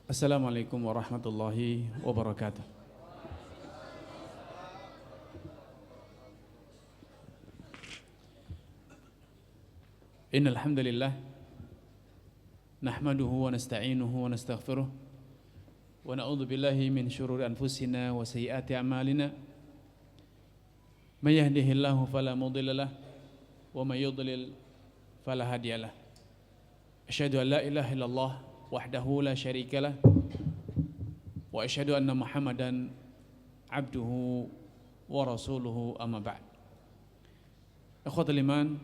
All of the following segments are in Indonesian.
Assalamualaikum warahmatullahi wabarakatuh. Innal hamdalillah nahmaduhu wa nasta'inuhu wa nastaghfiruh wa na'udzu billahi min shururi anfusina wa sayyiati a'malina. May yahdihillahu fala mudilla lahu wa may yudlil fala hadiyalah. Asyhadu an la ilaha illallah wahdahu la syarikalah wa asyhadu anna Muhammadan abduhu wa rasuluhu amma ba'd. Ikhwatul iman,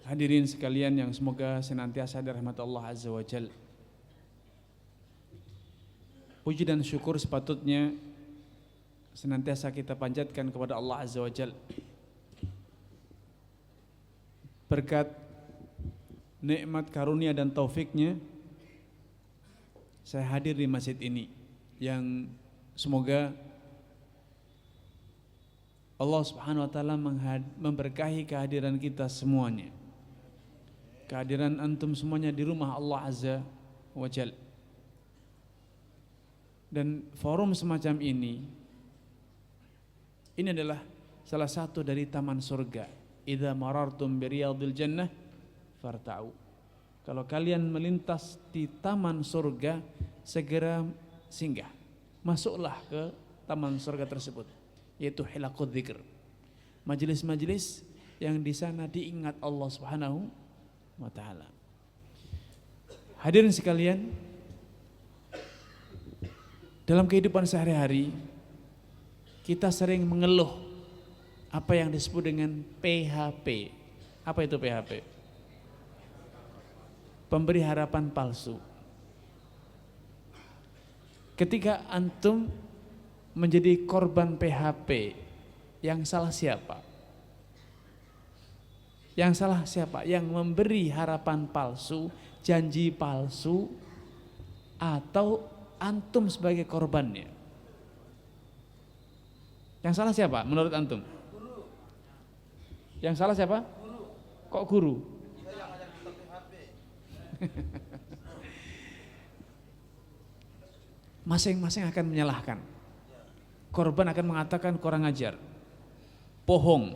hadirin sekalian yang semoga senantiasa dirahmati Allah Azza wa Jalla. Puji dan syukur sepatutnya senantiasa kita panjatkan kepada Allah Azza wa Jalla. Berkat nikmat karunia dan taufiknya saya hadir di masjid ini yang semoga Allah Subhanahu wa taala memberkahi kehadiran kita semuanya. Kehadiran antum semuanya di rumah Allah Azza wa Jalla. Dan forum semacam ini adalah salah satu dari taman surga. Idza marartum bi riyadil jannah farta'u. Kalau kalian melintas di taman surga, segera singgah. Masuklah ke taman surga tersebut, yaitu hilaqud dzikr. Majelis-majelis yang di sana diingat Allah Subhanahu wa taala. Hadirin sekalian, dalam kehidupan sehari-hari kita sering mengeluh apa yang disebut dengan PHP. Apa itu PHP? Pemberi harapan palsu. Ketika antum menjadi korban PHP, yang salah siapa? Yang salah siapa? Yang memberi harapan palsu, janji palsu, atau antum sebagai korbannya? Yang salah siapa menurut antum? Yang salah siapa? Kok guru? Masing-masing akan menyalahkan. Korban akan mengatakan kurang ajar, bohong,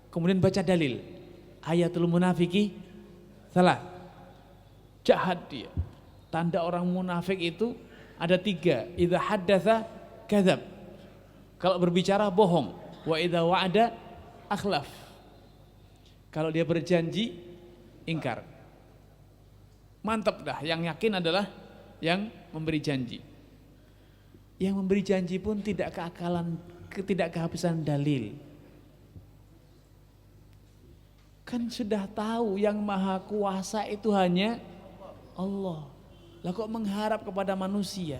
kemudian baca dalil ayatul munafiki salah, jahat dia. Tanda orang munafik itu ada 3. Idza haddatsa kadzab, kalau berbicara bohong. Wa idza wa'ada akhlaf, kalau dia berjanji ingkar. Mantap dah, yang yakin adalah yang memberi janji. Yang memberi janji pun tidak kehabisan dalil. Kan sudah tahu yang maha kuasa itu hanya Allah. Lah kok mengharap kepada manusia?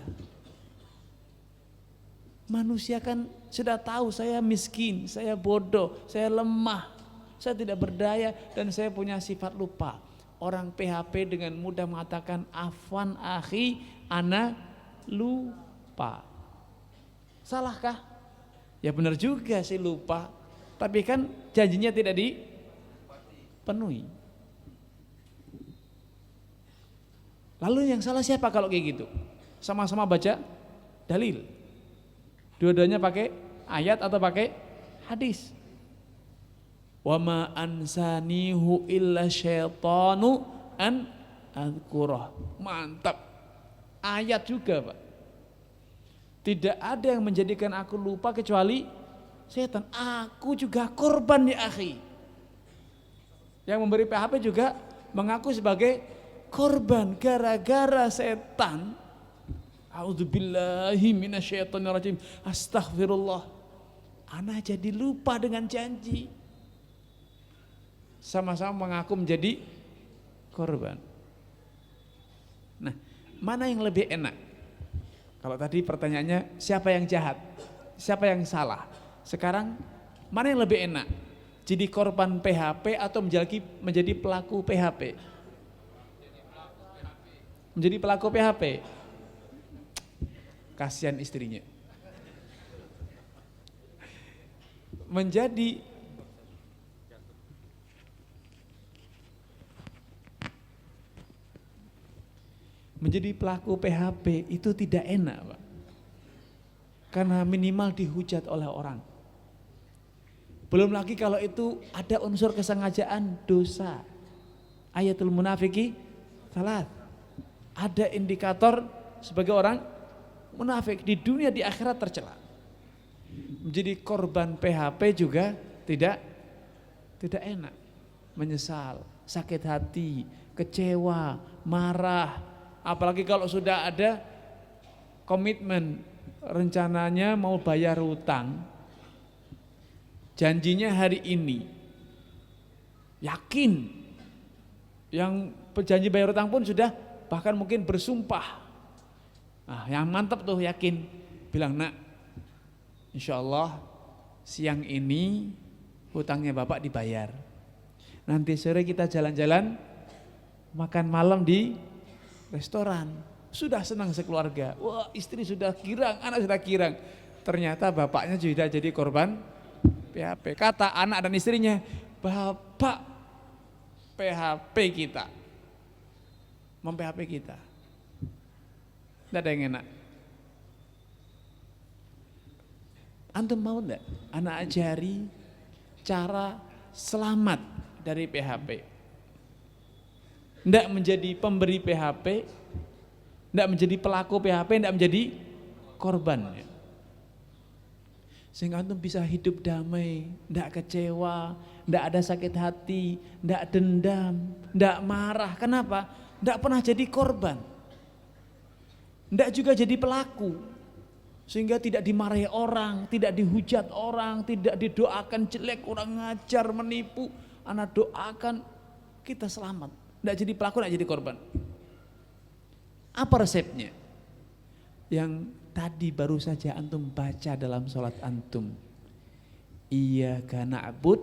Manusia kan sudah tahu saya miskin, saya bodoh, saya lemah, saya tidak berdaya dan saya punya sifat lupa. Orang PHP dengan mudah mengatakan afwan akhi, ana lupa. Salahkah? Ya benar juga sih lupa, tapi kan janjinya tidak dipenuhi. Lalu yang salah siapa kalau kayak gitu? Sama-sama baca dalil. Dua-duanya pakai ayat atau pakai hadis. Wa ma ansanihu illa syaitanu an adzkurah. Mantap. Ayat juga, Pak. Tidak ada yang menjadikan aku lupa kecuali setan. Aku juga korban ya akhi. Yang memberi PHP juga mengaku sebagai korban gara-gara setan. A'udzubillahi minasyaitonirrajim. Astaghfirullah. Ana jadi lupa dengan janji. Sama-sama mengaku menjadi korban. Nah, mana yang lebih enak? Kalau tadi pertanyaannya siapa yang jahat? Siapa yang salah? Sekarang mana yang lebih enak? Jadi korban PHP atau menjadi pelaku PHP? Menjadi pelaku PHP. Kasihan istrinya. Menjadi menjadi pelaku PHP itu tidak enak, Pak. Karena minimal dihujat oleh orang. Belum lagi kalau itu ada unsur kesengajaan, dosa. Ayatul munafiki salat. Ada indikator sebagai orang munafik di dunia di akhirat tercela. Menjadi korban PHP juga tidak enak. Menyesal, sakit hati, kecewa, marah. Apalagi kalau sudah ada komitmen rencananya mau bayar hutang. Janjinya hari ini. Yakin. Yang berjanji bayar hutang pun sudah bahkan mungkin bersumpah. Nah, yang mantap tuh yakin. Bilang, nak, insya Allah siang ini hutangnya bapak dibayar. Nanti sore kita jalan-jalan makan malam di restoran. Sudah senang sekeluarga. Wah, istri sudah girang, anak sudah girang. Ternyata bapaknya juga jadi korban PHP. Kata anak dan istrinya, bapak PHP kita. Mem-PHP kita. Tidak ada yang enak. Antum mau enggak anak ajari cara selamat dari PHP? Tidak menjadi pemberi PHP, tidak menjadi pelaku PHP, tidak menjadi korbannya. Sehingga antum bisa hidup damai, tidak kecewa, tidak ada sakit hati, tidak dendam, tidak marah. Kenapa? Tidak pernah jadi korban. Tidak juga jadi pelaku. Sehingga tidak dimarahi orang, tidak dihujat orang, tidak didoakan jelek, orang ngajar, menipu. Anak doakan kita selamat. Tidak jadi pelaku, tidak jadi korban. Apa resepnya? Yang tadi baru saja antum baca dalam sholat antum. Iyyaka na'bud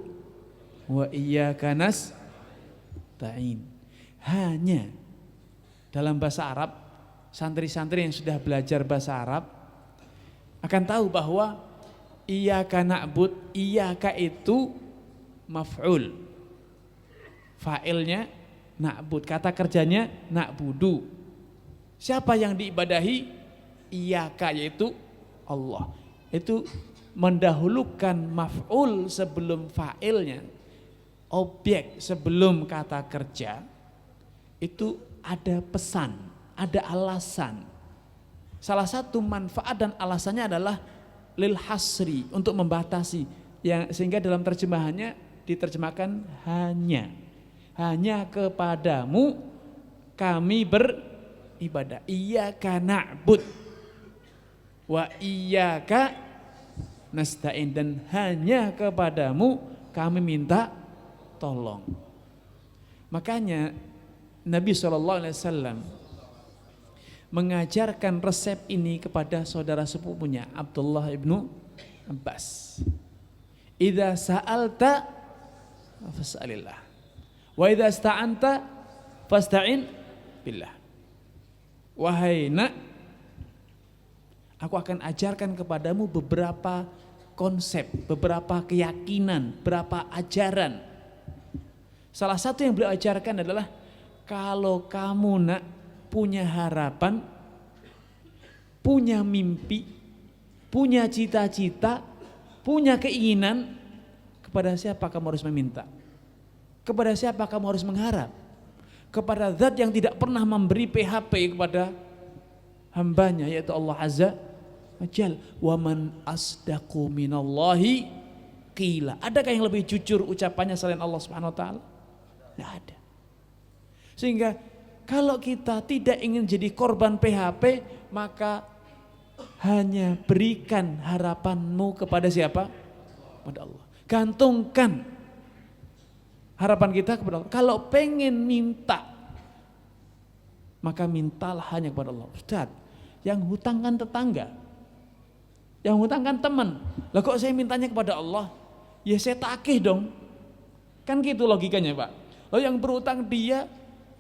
wa iyyaka nasta'in. Hanya dalam bahasa Arab, santri-santri yang sudah belajar bahasa Arab akan tahu bahwa iyyaka na'bud, iyyaka itu maf'ul. Fa'ilnya na'bud, kata kerjanya na'budu. Siapa yang diibadahi? Iyyaka, yaitu Allah. Itu mendahulukan maf'ul sebelum fa'ilnya. Objek sebelum kata kerja. Itu ada pesan, ada alasan. Salah satu manfaat dan alasannya adalah lil hasri, untuk membatasi. Sehingga dalam terjemahannya diterjemahkan hanya kepadamu kami beribadah. Iyyaka na'bud wa iyyaka nasta'in, dan hanya kepadamu kami minta tolong. Makanya Nabi SAW mengajarkan resep ini kepada saudara sepupunya Abdullah ibnu Abbas. Idza sa'alta fas'alillah wa idza ista'anta fasta'in billah. Wahai nak, aku akan ajarkan kepadamu beberapa konsep, beberapa keyakinan, beberapa ajaran. Salah satu yang beliau ajarkan adalah kalau kamu nak punya harapan, punya mimpi, punya cita-cita, punya keinginan, kepada siapa kamu harus meminta? Kepada siapa kamu harus mengharap? Kepada zat yang tidak pernah memberi PHP kepada hambanya, yaitu Allah Azza wa Jal. Wa man asdaqu minallahi qila. Adakah yang lebih jujur ucapannya selain Allah Subhanahu wa taala? Tidak ada. Sehingga kalau kita tidak ingin jadi korban PHP, maka hanya berikan harapanmu kepada siapa? Kepada Allah. Gantungkan harapan kita kepada Allah. Kalau pengen minta, maka mintalah hanya kepada Allah. Ustaz, yang hutang kan tetangga, yang hutang kan teman. Lah kok saya mintanya kepada Allah? Ya saya tagih dong. Kan gitu logikanya, Pak. Loh yang berhutang dia,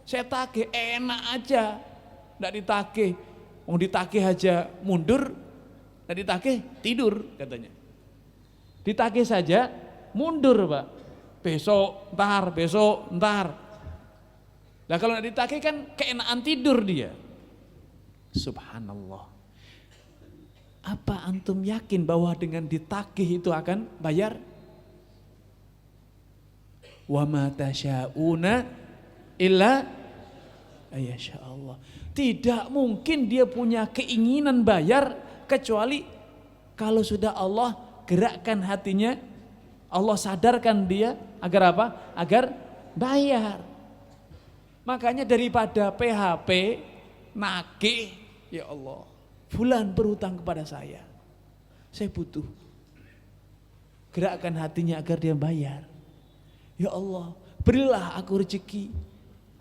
saya tagih, enak aja. Enggak ditagih. Mau ditagih aja mundur, enggak ditagih tidur katanya. Ditagih saja mundur, Pak. Besok, ntar. Nah kalau enggak ditagih kan keenaan tidur dia. Subhanallah. Apa antum yakin bahwa dengan ditagih itu akan bayar? Wa ma tasyauna illa ayasya Allah. Tidak mungkin dia punya keinginan bayar kecuali kalau sudah Allah gerakkan hatinya, Allah sadarkan dia agar apa? Agar bayar. Makanya daripada PHP, nagih, ya Allah, fulan berhutang kepada saya butuh. Gerakkan hatinya agar dia bayar. Ya Allah, berilah aku rezeki,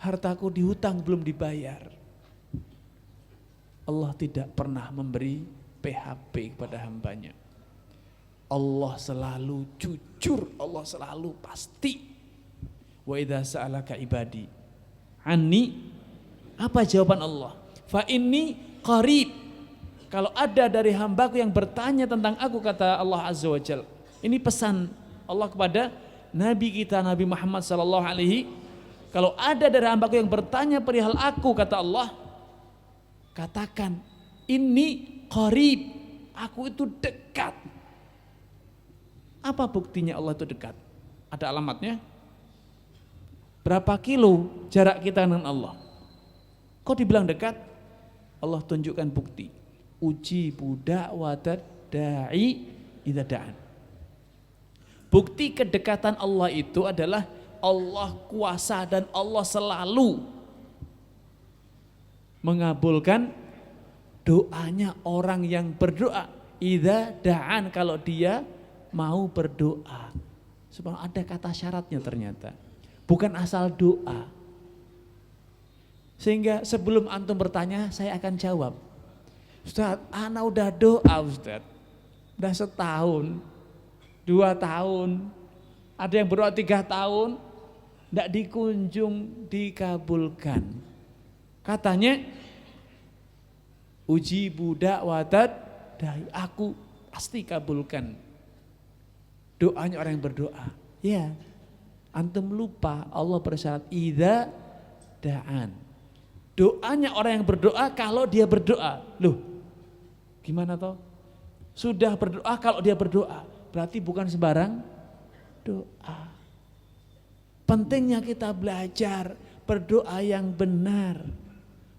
hartaku dihutang belum dibayar. Allah tidak pernah memberi PHP kepada hambanya. Allah selalu jujur, Allah selalu pasti. Wa idza sa'alaka ibadi anni, apa jawaban Allah? Fa inni qarib. Kalau ada dari hambaku yang bertanya tentang aku, kata Allah Azza wa Jalla. Ini pesan Allah kepada Nabi kita Nabi Muhammad sallallahu alaihi. Kalau ada dari hambaku yang bertanya perihal aku, kata Allah, katakan inni qarib, aku itu dekat. Apa buktinya Allah itu dekat? Ada alamatnya? Berapa kilo jarak kita dengan Allah? Kok dibilang dekat? Allah tunjukkan bukti. Uji budak wadat da'i idza da'an. Bukti kedekatan Allah itu adalah Allah kuasa dan Allah selalu mengabulkan doanya orang yang berdoa. Idza da'an, kalau dia mau berdoa. Subhanallah, ada kata syaratnya ternyata. Bukan asal doa. Sehingga sebelum antum bertanya, saya akan jawab. Ustaz, ana udah doa Ustaz. Udah setahun, 2 tahun. Ada yang berdoa 3 tahun, tidak dikunjung dikabulkan. Katanya, uji budak wadat dari aku pasti kabulkan. Doanya orang yang berdoa. Ya. Antum lupa Allah bersyarat idza da'an. Doanya orang yang berdoa kalau dia berdoa. Loh, gimana toh? Sudah berdoa kalau dia berdoa, berarti bukan sembarang doa. Pentingnya kita belajar berdoa yang benar.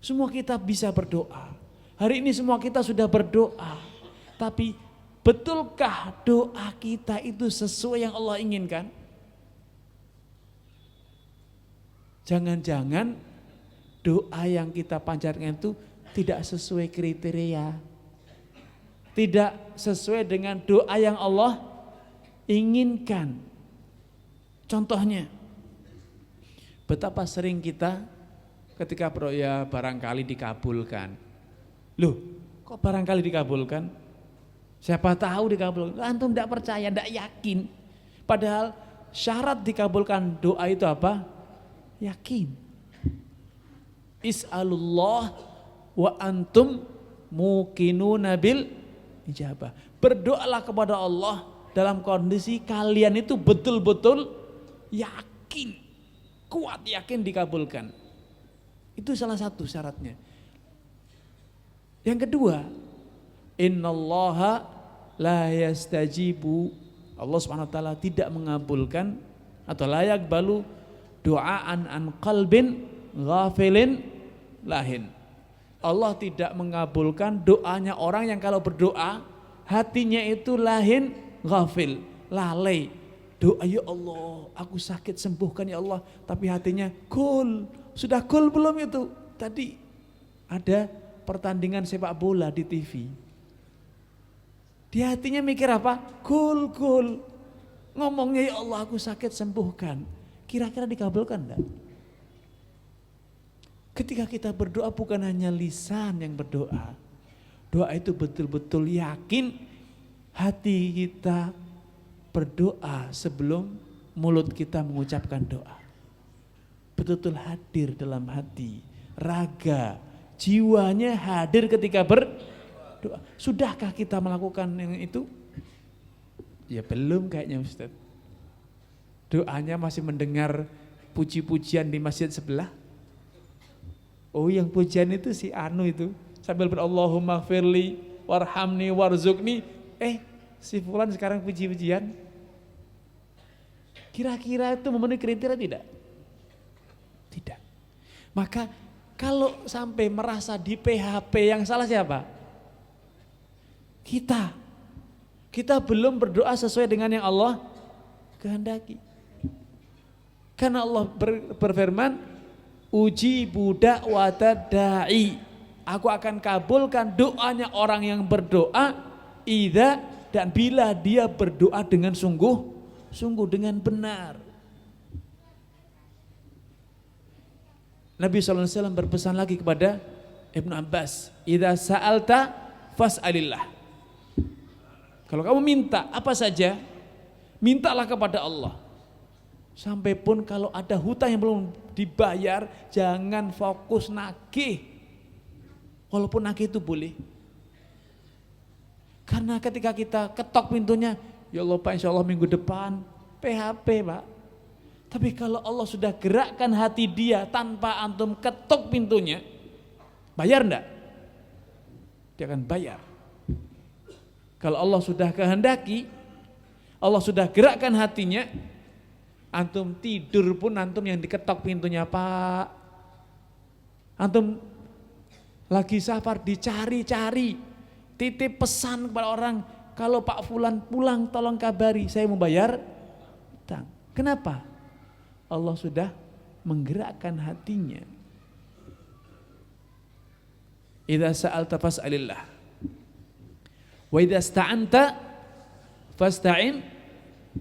Semua kita bisa berdoa. Hari ini semua kita sudah berdoa. Tapi betulkah doa kita itu sesuai yang Allah inginkan? Jangan-jangan doa yang kita panjatkan itu tidak sesuai kriteria, tidak sesuai dengan doa yang Allah inginkan. Contohnya, betapa sering kita ketika berdoa barangkali dikabulkan. Loh, kok barangkali dikabulkan? Siapa tahu dikabulkan? Antum tidak percaya, tidak yakin. Padahal syarat dikabulkan doa itu apa? Yakin. Is'alullah wa antum muqinuna bil ijabah. Berdoalah kepada Allah dalam kondisi kalian itu betul-betul yakin, kuat yakin dikabulkan. Itu salah satu syaratnya. Yang kedua, innallaha la yastajibu, Allah Subhanahu wa taala tidak mengabulkan atau layak balu doaan an qalbin ghafilin lahin. Allah tidak mengabulkan doanya orang yang kalau berdoa hatinya itu lahin, ghafil, lalai. Doa, ya Allah, aku sakit sembuhkan ya Allah, tapi hatinya gol. Sudah gol belum itu? Tadi ada pertandingan sepak bola di TV. Di hatinya mikir apa? Gol. Ngomongnya ya Allah, aku sakit sembuhkan. Kira-kira dikabulkan enggak? Ketika kita berdoa bukan hanya lisan yang berdoa. Doa itu betul-betul yakin, hati kita berdoa sebelum mulut kita mengucapkan doa. Betul-betul hadir dalam hati, raga, jiwanya hadir ketika berdoa. Sudahkah kita melakukan yang itu? Ya belum kayaknya Ustaz. Doanya masih mendengar puji-pujian di masjid sebelah. Oh, yang pujian itu si Anu itu, sambil Allahumma gfirli warhamni warzuqni, si fulan sekarang puji-pujian. Kira-kira itu memenuhi kriteria tidak? Tidak. Maka kalau sampai merasa di PHP, yang salah siapa? Kita. Kita belum berdoa sesuai dengan yang Allah kehendaki. Karena Allah berfirman, ujibu da'wata da'i. Aku akan kabulkan doanya orang yang berdoa idza, dan bila dia berdoa dengan sungguh dengan benar. Nabi SAW berpesan lagi kepada Ibnu Abbas, idza sa'alta fas'alillah. Kalau kamu minta apa saja, mintalah kepada Allah. Sampai pun kalau ada hutang yang belum dibayar, jangan fokus nagih. Walaupun nagih itu boleh. Karena ketika kita ketok pintunya, ya Allah Pak, insya Allah minggu depan PHP Pak. Tapi kalau Allah sudah gerakkan hati dia tanpa antum ketok pintunya, bayar enggak? Dia akan bayar. Kalau Allah sudah kehendaki, Allah sudah gerakkan hatinya, antum tidur pun antum yang diketok pintunya Pak. Antum lagi safar dicari-cari, titip pesan kepada orang, kalau Pak Fulan pulang tolong kabari, saya mau bayar hutang. Kenapa? Allah sudah menggerakkan hatinya. Idza sa'alta fas'alillah. Wa idza sta'anta fasta'in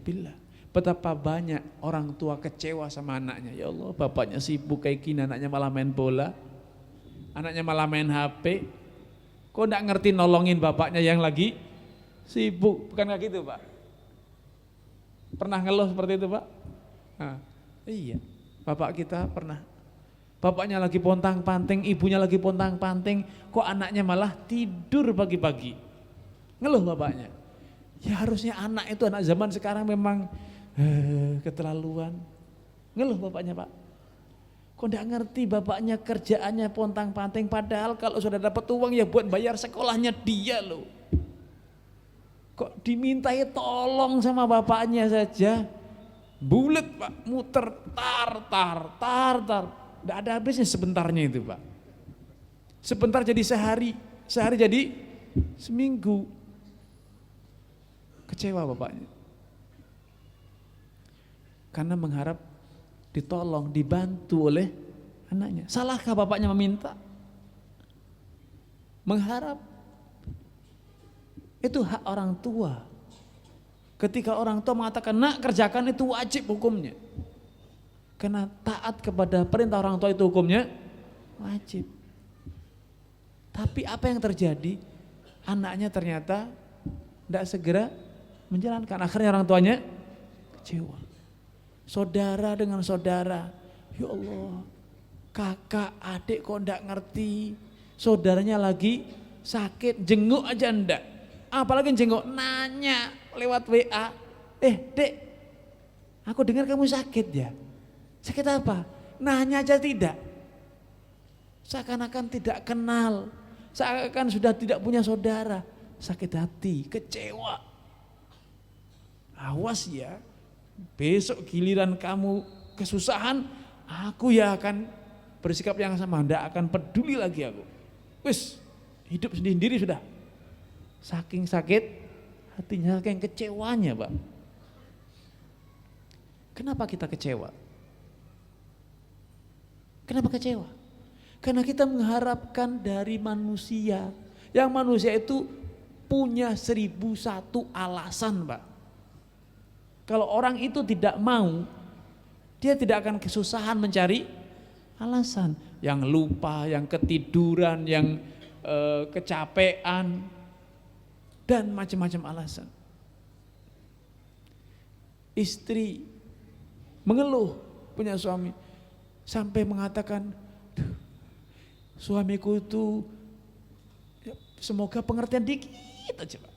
billah. Betapa banyak orang tua kecewa sama anaknya. Ya Allah, bapaknya sibuk kayak gini, anaknya malah main bola. Anaknya malah main HP. Kok enggak ngerti nolongin bapaknya yang lagi sibuk? Bukan kayak gitu Pak? Pernah ngeluh seperti itu Pak? Nah, iya, bapak kita pernah. Bapaknya lagi pontang-panting, ibunya lagi pontang-panting, kok anaknya malah tidur pagi-pagi. Ngeluh bapaknya. Ya harusnya anak itu, anak zaman sekarang memang keterlaluan. Ngeluh bapaknya Pak. Kok enggak ngerti bapaknya kerjaannya pontang-panting, padahal kalau sudah dapat uang ya buat bayar sekolahnya dia loh. Kok dimintai tolong sama bapaknya saja, bulet Pak, muter tar. Nggak ada habisnya sebentarnya itu Pak. Sebentar jadi sehari jadi seminggu. Kecewa bapaknya. Karena mengharap ditolong, dibantu oleh anaknya. Salahkah bapaknya meminta? Mengharap. Itu hak orang tua. Ketika orang tua mengatakan, nak kerjakan, itu wajib hukumnya. Karena taat kepada perintah orang tua itu hukumnya wajib. Tapi apa yang terjadi? Anaknya ternyata tidak segera menjalankan. Akhirnya orang tuanya kecewa. Saudara dengan saudara, ya Allah, kakak adik kok tidak ngerti. Saudaranya lagi sakit, jenguk aja enggak. Apalagi jenguk, nanya lewat WA, dek, aku dengar kamu sakit ya. Sakit apa? Nanya aja tidak. Seakan-akan tidak kenal, seakan sudah tidak punya saudara. Sakit hati, kecewa. Awas ya, besok giliran kamu kesusahan, aku ya akan bersikap yang sama, tidak akan peduli lagi aku. Wis, hidup sendiri sudah. Saking sakit hatinya, saking kecewanya Pak. Kenapa kita kecewa? Kenapa kecewa? Karena kita mengharapkan dari manusia, yang manusia itu punya 1001 alasan Pak. Kalau orang itu tidak mau, dia tidak akan kesusahan mencari alasan. Yang lupa, yang ketiduran, yang kecapean, dan macam-macam alasan. Istri mengeluh punya suami, sampai mengatakan, suamiku itu semoga pengertian dikit aja Pak.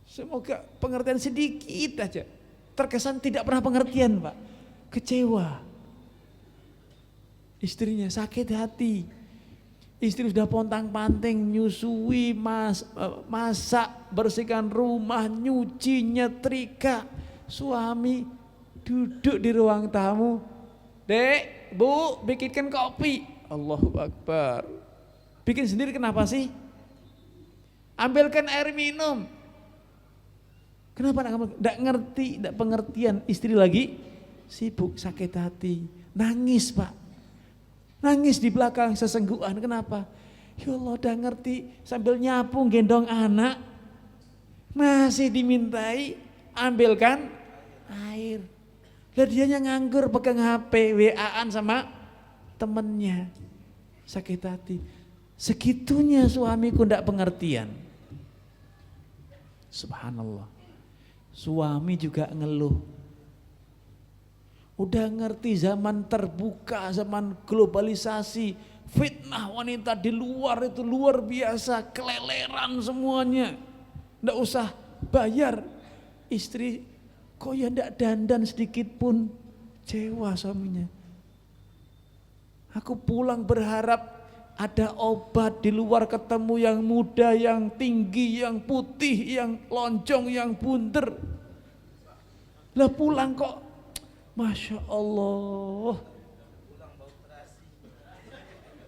Semoga pengertian sedikit aja. Terkesan tidak pernah pengertian Pak. Kecewa. Istrinya sakit hati. Istri sudah pontang-panting, nyusui, masak, bersihkan rumah, nyuci, nyetrika. Suami duduk di ruang tamu. Dek, Bu, bikinkan kopi. Allahu Akbar. Bikin sendiri kenapa sih? Ambilkan air minum. Kenapa enggak ngerti, enggak pengertian. Istri lagi sibuk, sakit hati. Nangis, Pak. Nangis di belakang sesenggukan. Kenapa? Ya Allah, udah ngerti, sambil nyapu gendong anak masih dimintai ambilkan air. Lah dianya nganggur pegang HP, WA-an sama temennya. Sakit hati. Segitunya suamiku ndak pengertian. Subhanallah. Suami juga ngeluh. Udah ngerti zaman terbuka, zaman globalisasi, fitnah wanita di luar itu luar biasa, keleleran semuanya. Nggak usah bayar. Istri kok ya ndak dandan sedikit pun, kecewa suaminya. Aku pulang berharap ada obat di luar, ketemu yang muda, yang tinggi, yang putih, yang lonjong, yang bunder. Lah pulang kok Masya Allah.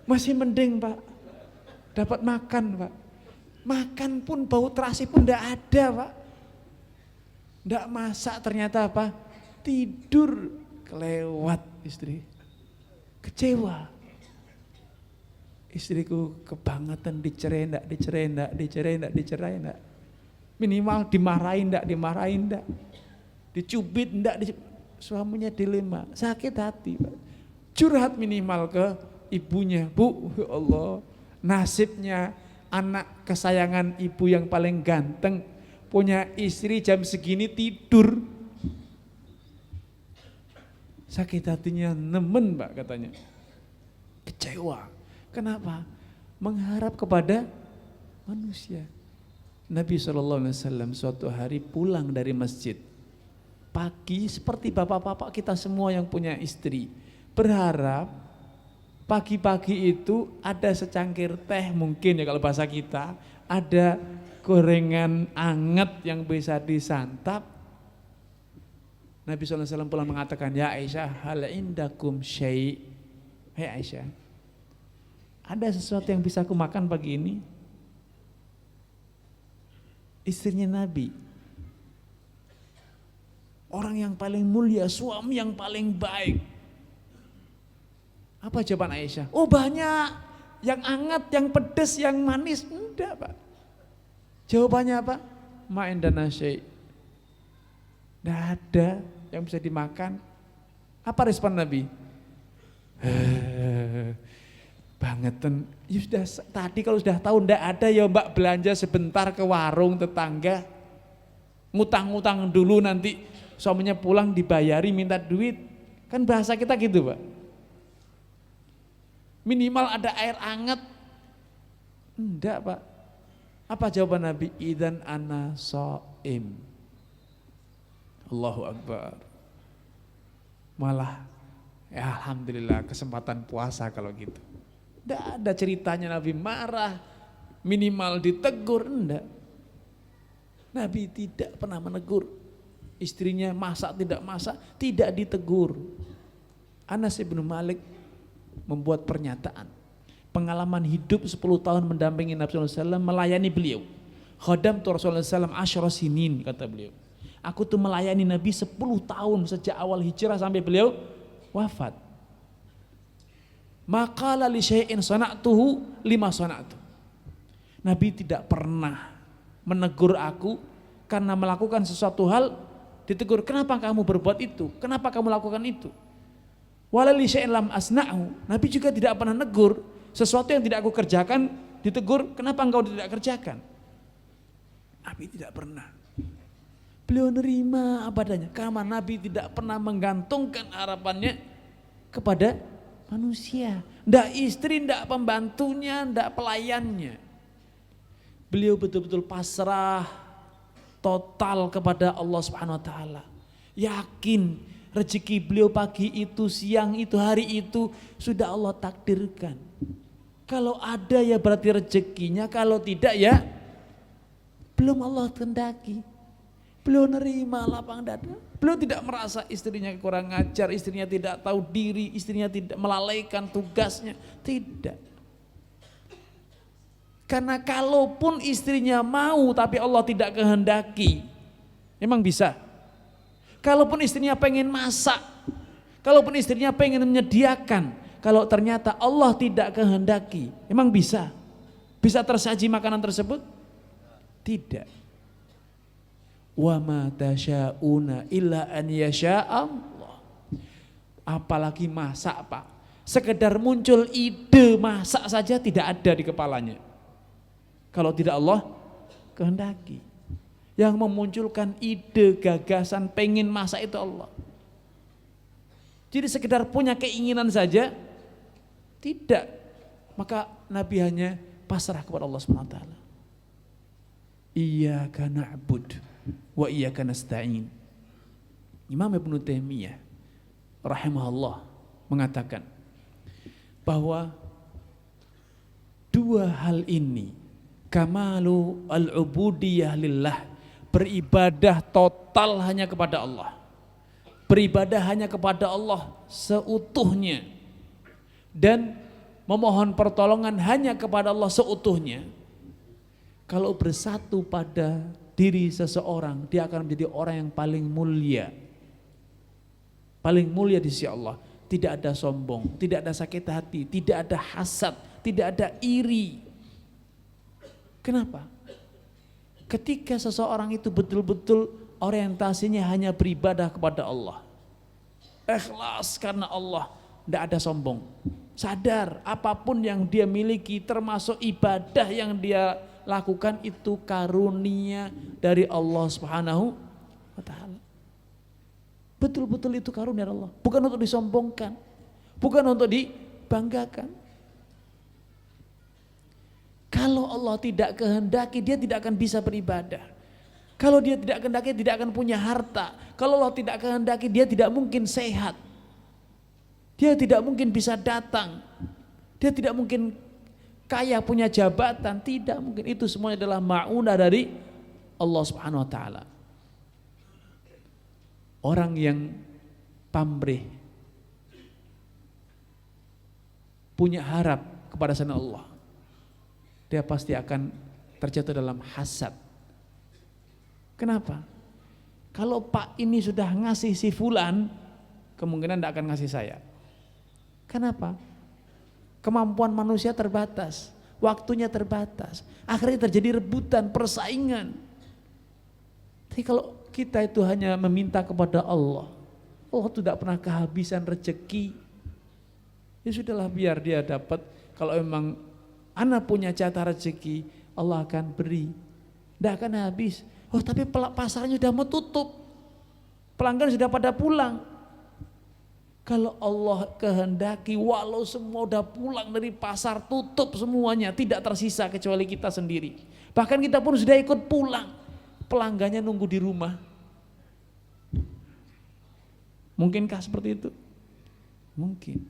Masih mending Pak, dapat makan Pak. Makan pun bau terasi pun enggak ada Pak. Enggak masak ternyata apa? Tidur, kelewat istri. Kecewa. Istriku kebangetan, dicerai enggak. Minimal dimarahin enggak. Dicubit enggak. Suaminya dilema, sakit hati Pak. Curhat minimal ke ibunya, Bu, ya Allah, nasibnya anak kesayangan ibu yang paling ganteng punya istri jam segini tidur. Sakit hatinya nemen Pak katanya. Kecewa. Kenapa? Mengharap kepada manusia. Nabi SAW suatu hari pulang dari masjid. Pagi seperti bapak-bapak kita semua yang punya istri. Berharap pagi-pagi itu ada secangkir teh mungkin ya kalau bahasa kita. Ada gorengan anget yang bisa disantap. Nabi SAW pulang mengatakan, ya Aisyah, hal indakum syai'. Hai Aisyah, ada sesuatu yang bisa aku makan pagi ini? Istrinya Nabi, orang yang paling mulia, suami yang paling baik. Apa jawaban Aisyah? Oh banyak, yang hangat, yang pedas, yang manis. Enggak Pak. Jawabannya apa? Ma'indana syai'. Enggak ada yang bisa dimakan. Apa respon Nabi? Bangetan. Ya sudah, tadi kalau sudah tahu enggak ada ya Mbak, belanja sebentar ke warung tetangga. Ngutang-ngutang dulu, nanti suaminya pulang dibayari, minta duit. Kan bahasa kita gitu Pak. Minimal ada air hangat. Enggak Pak. Apa jawaban Nabi? Idzan ana shaim. Allahu Akbar. Malah ya alhamdulillah kesempatan puasa kalau gitu. Enggak ada ceritanya Nabi marah, minimal ditegur, enggak. Nabi tidak pernah menegur. Istrinya masak tidak masak, tidak ditegur. Anas bin Malik membuat pernyataan. Pengalaman hidup 10 tahun mendampingi Nabi SAW, melayani beliau. Khadam tu Rasulullah SAW asyra sinin, kata beliau. Aku tuh melayani Nabi 10 tahun sejak awal hijrah sampai beliau wafat. Maka li syai'in sana'tuhu lima sana'tu. Nabi tidak pernah menegur aku karena melakukan sesuatu hal, ditegur, kenapa kamu berbuat itu? Kenapa kamu lakukan itu? Wala li syai'in lam asna'hu. Nabi juga tidak pernah negur sesuatu yang tidak aku kerjakan, ditegur, kenapa engkau tidak kerjakan? Nabi tidak pernah. Beliau nerima apa adanya, karena Nabi tidak pernah menggantungkan harapannya kepada manusia. Ndak istri, ndak pembantunya, ndak pelayannya. Beliau betul-betul pasrah total kepada Allah Subhanahu wa taala. Yakin rezeki beliau pagi itu, siang itu, hari itu sudah Allah takdirkan. Kalau ada ya berarti rezekinya, kalau tidak ya belum Allah kehendaki. Beliau nerima lapang dada. Beliau tidak merasa istrinya kurang ajar, istrinya tidak tahu diri, istrinya tidak melalaikan tugasnya. Tidak. Karena kalaupun istrinya mau tapi Allah tidak kehendaki, memang bisa. Kalaupun istrinya pengen masak, kalaupun istrinya pengen menyediakan, kalau ternyata Allah tidak kehendaki, memang bisa. Bisa tersaji makanan tersebut? Tidak. Wa ma tasyauna illa an yasha Allah. Apalagi masak, Pak. Sekedar muncul ide masak saja tidak ada di kepalanya. Kalau tidak Allah kehendaki. Yang memunculkan ide, gagasan, pengen masak itu Allah. Jadi sekedar punya keinginan saja tidak. Maka Nabi hanya pasrah kepada Allah SWT. Iyyaka na'bud wa iyyaka nasta'in. Imam Ibnu Taimiyah rahimahullah mengatakan bahwa dua hal ini, kamalu al-ubudiyah lillah, beribadah total hanya kepada Allah, beribadah hanya kepada Allah seutuhnya, dan memohon pertolongan hanya kepada Allah seutuhnya. Kalau bersatu pada diri seseorang, dia akan menjadi orang yang paling mulia. Paling mulia di sisi Allah. Tidak ada sombong, tidak ada sakit hati, tidak ada hasad, tidak ada iri. Kenapa? Ketika seseorang itu betul-betul orientasinya hanya beribadah kepada Allah, ikhlas karena Allah, tidak ada sombong. Sadar apapun yang dia miliki termasuk ibadah yang dia lakukan itu karunia dari Allah Subhanahu wa taala. Betul-betul itu karunia Allah, bukan untuk disombongkan, bukan untuk dibanggakan. Kalau Allah tidak kehendaki, dia tidak akan bisa beribadah. Kalau dia tidak kehendaki, tidak akan punya harta. Kalau Allah tidak kehendaki, dia tidak mungkin sehat. Dia tidak mungkin bisa datang. Dia tidak mungkin kaya, punya jabatan, tidak mungkin. Itu semuanya adalah ma'unah dari Allah Subhanahu wa taala. Orang yang pamrih, punya harap kepada selain Allah, dia pasti akan terjatuh dalam hasad. Kenapa? Kalau Pak ini sudah ngasih si fulan, kemungkinan tidak akan ngasih saya. Kenapa? Kemampuan manusia terbatas, waktunya terbatas, akhirnya terjadi rebutan, persaingan. Tapi kalau kita itu hanya meminta kepada Allah, Allah tidak pernah kehabisan rezeki. Ya sudahlah, biar dia dapat. Kalau memang anak punya jatah rezeki, Allah akan beri, tidak akan habis. Oh tapi pasarnya sudah mau tutup, pelanggan sudah pada pulang. Kalau Allah kehendaki, walau semua udah pulang dari pasar, tutup semuanya, tidak tersisa kecuali kita sendiri. Bahkan kita pun sudah ikut pulang, pelanggannya nunggu di rumah. Mungkinkah seperti itu? Mungkin.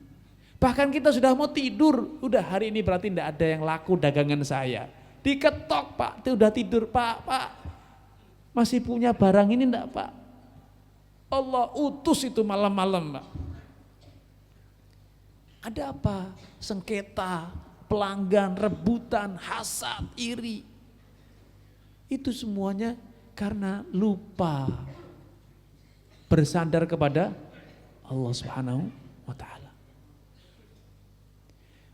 Bahkan kita sudah mau tidur, udah hari ini berarti tidak ada yang laku dagangan saya. Diketok, Pak, itu udah tidur, Pak, masih punya barang ini enggak, Pak? Allah utus itu malam-malam, Pak. Ada apa? Sengketa, pelanggan, rebutan, hasad, iri. Itu semuanya karena lupa bersandar kepada Allah Subhanahu wa taala.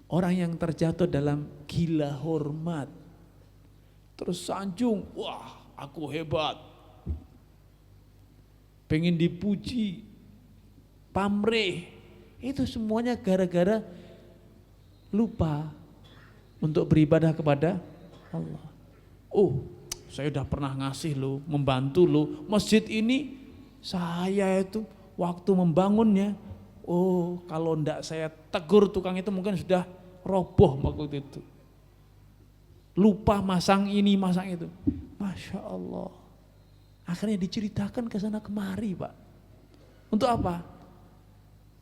Orang yang terjatuh dalam gila hormat, terus sanjung, wah aku hebat, pengen dipuji, pamrih, itu semuanya gara-gara lupa untuk beribadah kepada Allah. Oh, saya udah pernah ngasih lo, membantu lo, masjid ini saya itu waktu membangunnya, oh kalau ndak saya tegur tukang itu mungkin sudah roboh waktu itu. Lupa masang ini, masang itu. Masya Allah. Akhirnya diceritakan ke sana kemari, Pak. Untuk apa?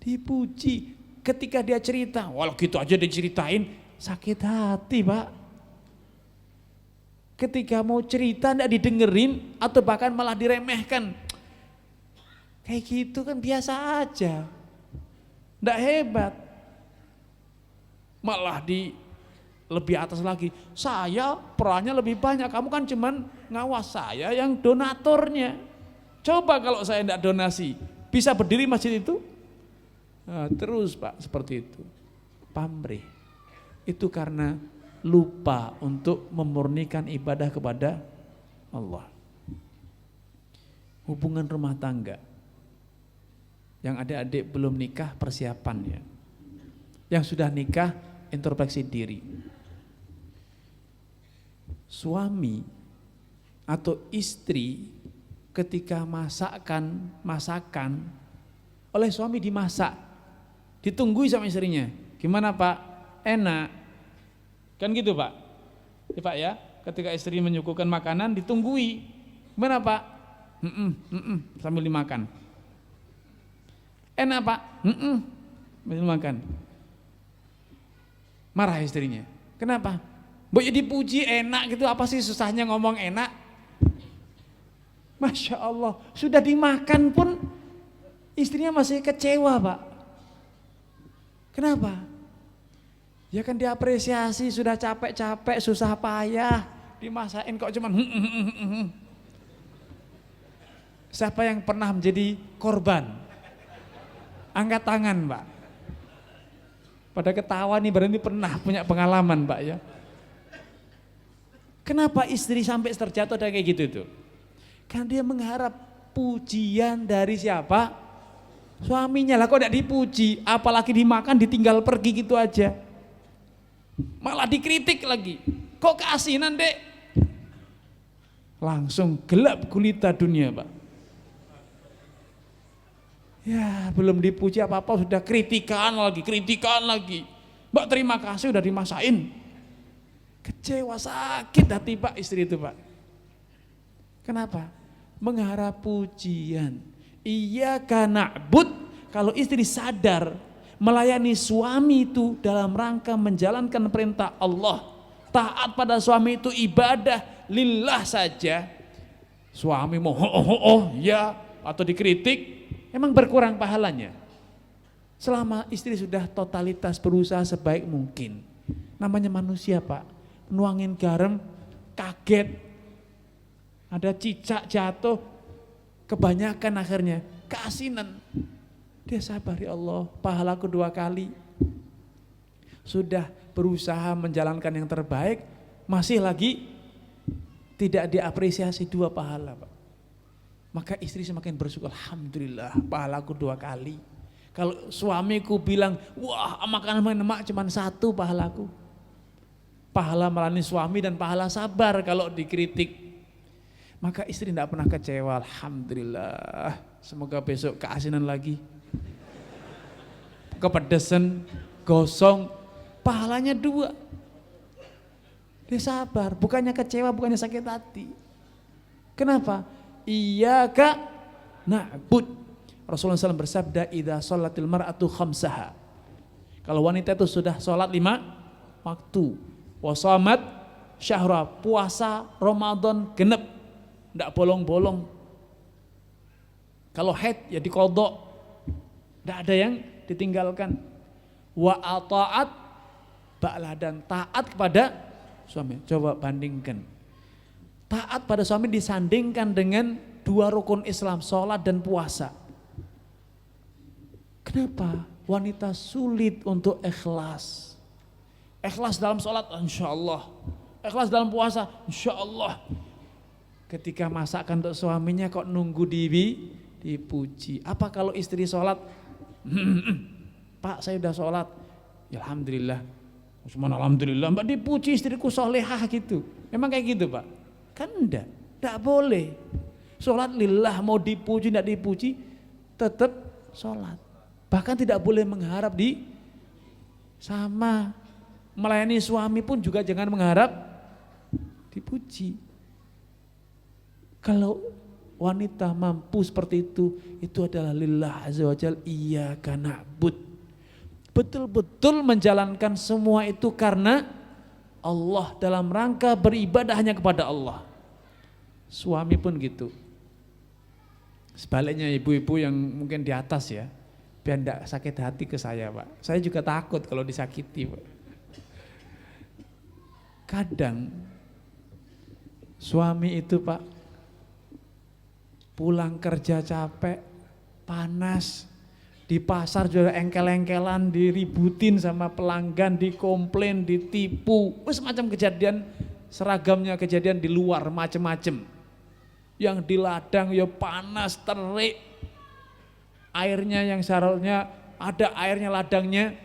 Dipuji. Ketika dia cerita, walau gitu aja diceritain, sakit hati Pak. Ketika mau cerita tidak didengerin atau bahkan malah diremehkan. Kayak gitu kan biasa aja. Tidak hebat. Malah lebih atas lagi. Saya perannya lebih banyak, kamu kan cuman ngawas, saya yang donatornya. Coba kalau saya tidak donasi, bisa berdiri masjid itu? Nah, terus Pak seperti itu. Pamrih. Itu karena lupa untuk memurnikan ibadah kepada Allah. Hubungan rumah tangga. Yang adik-adik belum nikah persiapannya. Yang sudah nikah introspeksi diri. Suami atau istri ketika masakan oleh suami dimasak, ditunggui sama istrinya. Gimana Pak? Enak. Kan gitu Pak? Ya Pak ya, ketika istri menyuguhkan makanan ditunggui. Gimana Pak? Sambil dimakan. Enak Pak? Sambil makan. Marah istrinya. Kenapa? Mbok ya dipuji enak gitu, apa sih susahnya ngomong enak? Masya Allah, sudah dimakan pun istrinya masih kecewa Pak. Kenapa? Ya kan diapresiasi, sudah capek-capek, susah payah, dimasakin kok cuman Siapa yang pernah menjadi korban? Angkat tangan Pak. Pada ketawa nih berarti pernah punya pengalaman Pak ya. Kenapa istri sampai terjatuh kayak gitu tuh? Karena dia mengharap pujian dari siapa? Suaminya. Lah kok tidak dipuji, apalagi dimakan ditinggal pergi gitu aja. Malah dikritik lagi. Kok keasinan Dek? Langsung gelap gulita dunia Pak. Ya belum dipuji apa-apa sudah kritikan lagi. Mbak terima kasih udah dimasain. Kecewa sakit hati Pak istri itu Pak. Kenapa? Mengharap pujian. Iyyaka na'bud. Kalau istri sadar melayani suami itu dalam rangka menjalankan perintah Allah, taat pada suami itu ibadah lillah saja. Suami mau ya atau dikritik, emang berkurang pahalanya. Selama istri sudah totalitas berusaha sebaik mungkin. Namanya manusia Pak. Nuangin garam, kaget, ada cicak jatuh, kebanyakan akhirnya, keasinan. Dia sabar, ya Allah, pahalaku 2 kali. Sudah berusaha menjalankan yang terbaik, masih lagi tidak diapresiasi 2 pahala Pak. Maka istri semakin bersyukur, alhamdulillah pahalaku 2 kali. Kalau suamiku bilang, wah makanan emak cuma 1 pahalaku. Pahala melayani suami dan pahala sabar kalau dikritik. Maka istri tidak pernah kecewa, alhamdulillah. Semoga besok keasinan lagi. Kepedesan, gosong, pahalanya 2. Dia sabar, bukannya kecewa, bukannya sakit hati. Kenapa? Iyyaka na'bud. Rasulullah SAW bersabda, idza sholatil mar'atu khamsaha. Kalau wanita itu sudah sholat 5 waktu. Wasamat syahra, puasa Ramadan genep, tidak bolong-bolong. Kalau haid ya dikodok, tidak ada yang ditinggalkan. Wa ata'at ba'lah, dan taat kepada suami. Coba bandingkan. Taat pada suami disandingkan dengan 2 rukun Islam, sholat dan puasa. Kenapa wanita sulit untuk ikhlas? Ikhlas dalam sholat, insya Allah. Ikhlas dalam puasa, insya Allah. Ketika masakan untuk suaminya kok nunggu dipuji. Apa kalau istri sholat, Pak saya udah sholat, ya alhamdulillah. Cuman alhamdulillah, Mbak dipuji istriku solehah gitu. Memang kayak gitu Pak? Kan enggak boleh. Sholat lillah, mau dipuji enggak dipuji, tetap sholat. Bahkan tidak boleh mengharap sama. Melayani suami pun juga jangan mengharap dipuji. Kalau wanita mampu seperti itu adalah lillah azza wa jalla, iyyaka na'bud. betul-betul menjalankan semua itu karena Allah, dalam rangka beribadah hanya kepada Allah. Suami pun gitu. Sebaliknya ibu-ibu yang mungkin di atas ya, biar tidak sakit hati ke saya Pak. Saya juga takut kalau disakiti Pak. Kadang suami itu Pak pulang kerja capek, panas, di pasar juga engkel-engkelan, diributin sama pelanggan, dikomplain, ditipu, semacam kejadian, seragamnya kejadian di luar macem-macem. Yang di ladang ya panas, terik, airnya yang seharusnya ada airnya ladangnya,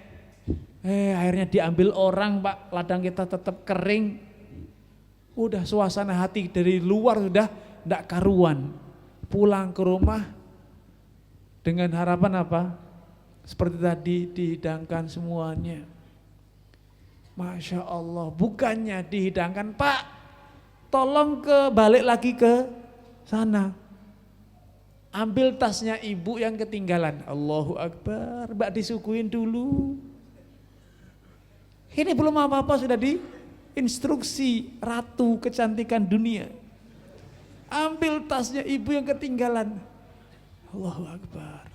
airnya diambil orang Pak, ladang kita tetap kering. Udah suasana hati dari luar sudah tidak karuan. Pulang ke rumah dengan harapan apa? Seperti tadi dihidangkan semuanya. Masya Allah, bukannya dihidangkan, Pak, tolong balik lagi ke sana. Ambil tasnya ibu yang ketinggalan. Allahu Akbar, Mbak disuguhin dulu. Ini belum apa-apa sudah diinstruksi ratu kecantikan dunia. Ambil tasnya ibu yang ketinggalan. Allahu Akbar.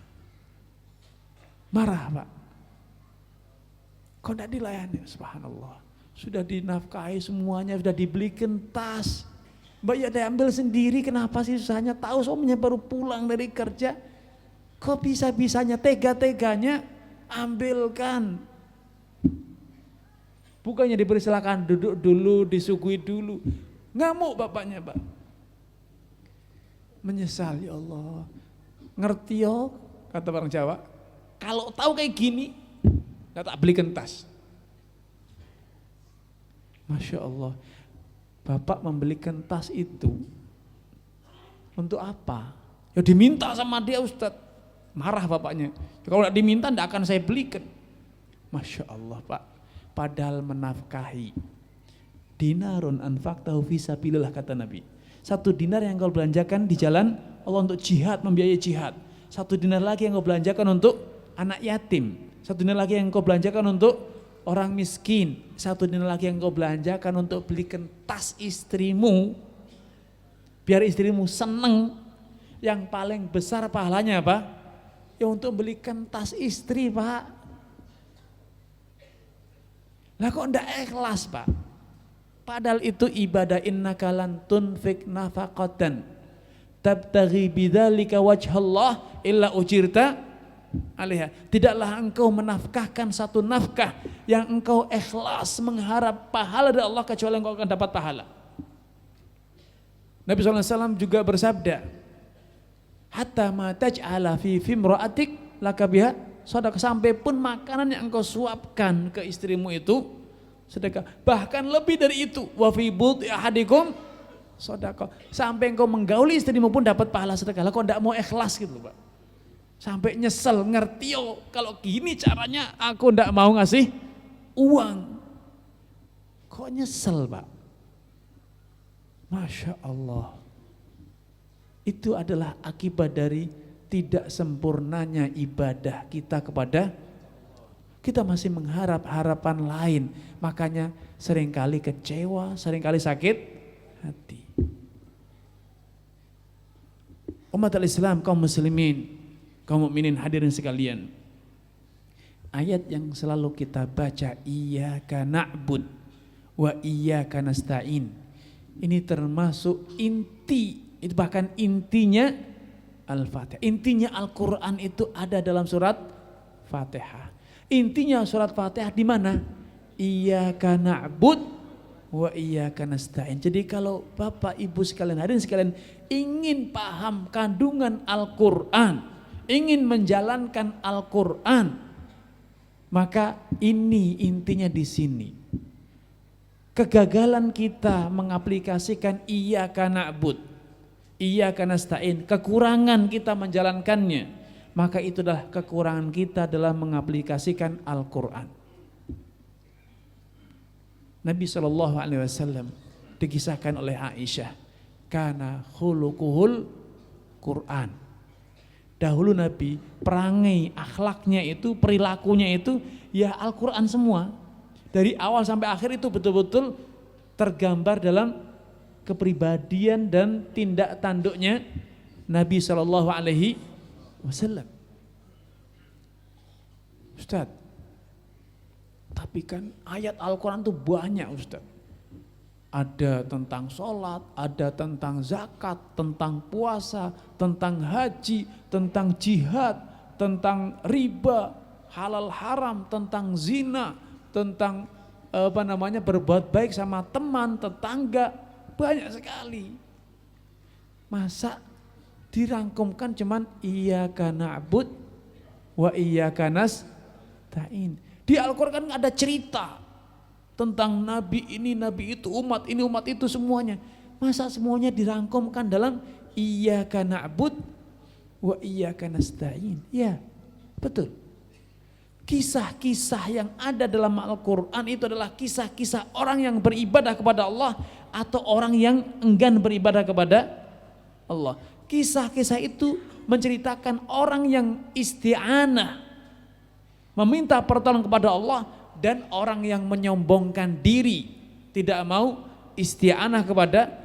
Marah Pak. Kok tidak dilayani? Subhanallah. Sudah dinafkahi semuanya, sudah dibelikan tas. Mbak ya diambil sendiri, kenapa sih susahnya? Tahu suaminya baru pulang dari kerja. Kok bisa-bisanya, tega-teganya ambilkan. Bukannya diberi silakan duduk dulu, disuguhi dulu. Ngamuk bapaknya Pak. Menyesal, ya Allah. Ngerti yo, kata orang Jawa. Kalau tahu kayak gini, tak belikan tas. Masya Allah. Bapak membelikan tas itu untuk apa? Ya diminta sama dia Ustadz. Marah bapaknya. Kalau tidak diminta tidak akan saya belikan. Masya Allah Pak. Padahal menafkahi. Dinarun anfaqtahu fi sabilillah kata Nabi. 1 dinar yang kau belanjakan di jalan Allah untuk jihad, membiayai jihad. 1 dinar lagi yang kau belanjakan untuk anak yatim. 1 dinar lagi yang kau belanjakan untuk orang miskin. 1 dinar lagi yang kau belanjakan untuk belikan tas istrimu. Biar istrimu seneng. Yang paling besar pahalanya apa? Ya untuk belikan tas istri Pak. Lah kok enggak ikhlas Pak? Padahal itu ibadah, innaka lan tunfik nafaqatan tabtaghi bidzalika wajhallah illa ujirta alaiha. Tidaklah engkau menafkahkan satu nafkah yang engkau ikhlas mengharap pahala dari Allah kecuali engkau akan dapat pahala. Nabi SAW juga bersabda, hatta ma taj'ala fi fimra'atik laka biha sedekah, sampai pun makanan yang engkau suapkan ke istrimu itu sedekah, bahkan lebih dari itu, wa fi buti ahadikum sedekah, sampai engkau menggauli istrimu pun dapat pahala sedekah. Lah kok enggak mau ikhlas gitu Pak, sampai nyesel, ngerti yo kalau gini caranya aku enggak mau ngasih uang, kok nyesel Pak. Masya Allah, itu adalah akibat dari tidak sempurnanya ibadah kita kepada, kita masih mengharap harapan lain, makanya seringkali kecewa, seringkali sakit hati. Umat al-Islam, kaum muslimin, kaum mukminin hadirin sekalian, ayat yang selalu kita baca, iyyaka na'bud wa iyyaka nasta'in, ini termasuk inti, itu bahkan intinya Al-Fatihah. Intinya Al-Quran itu ada dalam surat Fatihah. Intinya surat Fatihah di mana? Iyyaka na'bud wa iyyaka nasta'in. Jadi kalau Bapak Ibu sekalian, hadirin sekalian, ingin paham kandungan Al-Quran, ingin menjalankan Al-Quran, maka ini intinya di sini. Kegagalan kita mengaplikasikan iyyaka na'bud, iyyaka nasta'in, kekurangan kita menjalankannya, maka itulah kekurangan kita dalam mengaplikasikan Al-Quran. Nabi SAW dikisahkan oleh Aisyah, kana khuluquhul Quran. Dahulu Nabi perangai akhlaknya itu, perilakunya itu Ya Al-Quran semua. Dari awal sampai akhir itu betul-betul tergambar dalam kepribadian dan tindak tanduknya Nabi SAW. Ustaz, tapi kan ayat Al-Quran itu banyak Ustaz. Ada tentang sholat, ada tentang zakat, tentang puasa, tentang haji, tentang jihad, tentang riba, halal haram, tentang zina, tentang berbuat baik sama teman, tetangga, banyak sekali. Masa dirangkumkan cuman iyyaka na'bud wa iyyaka nasta'in. Di Al-Quran kan ada cerita tentang nabi ini, nabi itu, umat ini, umat itu semuanya. Masa semuanya dirangkumkan dalam iyyaka na'bud wa iyyaka nasta'in? Ya, betul. Kisah-kisah yang ada dalam Al-Quran itu adalah kisah-kisah orang yang beribadah kepada Allah atau orang yang enggan beribadah kepada Allah. Kisah-kisah itu menceritakan orang yang isti'anah, meminta pertolongan kepada Allah, dan orang yang menyombongkan diri, tidak mau isti'anah kepada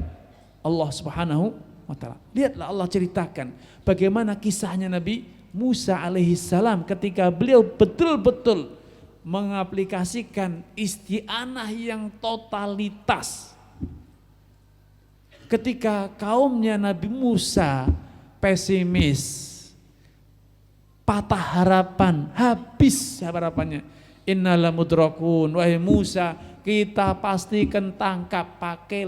Allah Subhanahu wa ta'ala. Lihatlah Allah ceritakan bagaimana kisahnya Nabi Musa alaihissalam ketika beliau betul-betul mengaplikasikan isti'anah yang totalitas. Ketika kaumnya Nabi Musa pesimis, patah harapan, habis harapannya. Innala mudrakun, wahai Musa, kita pastikan tangkap, pakai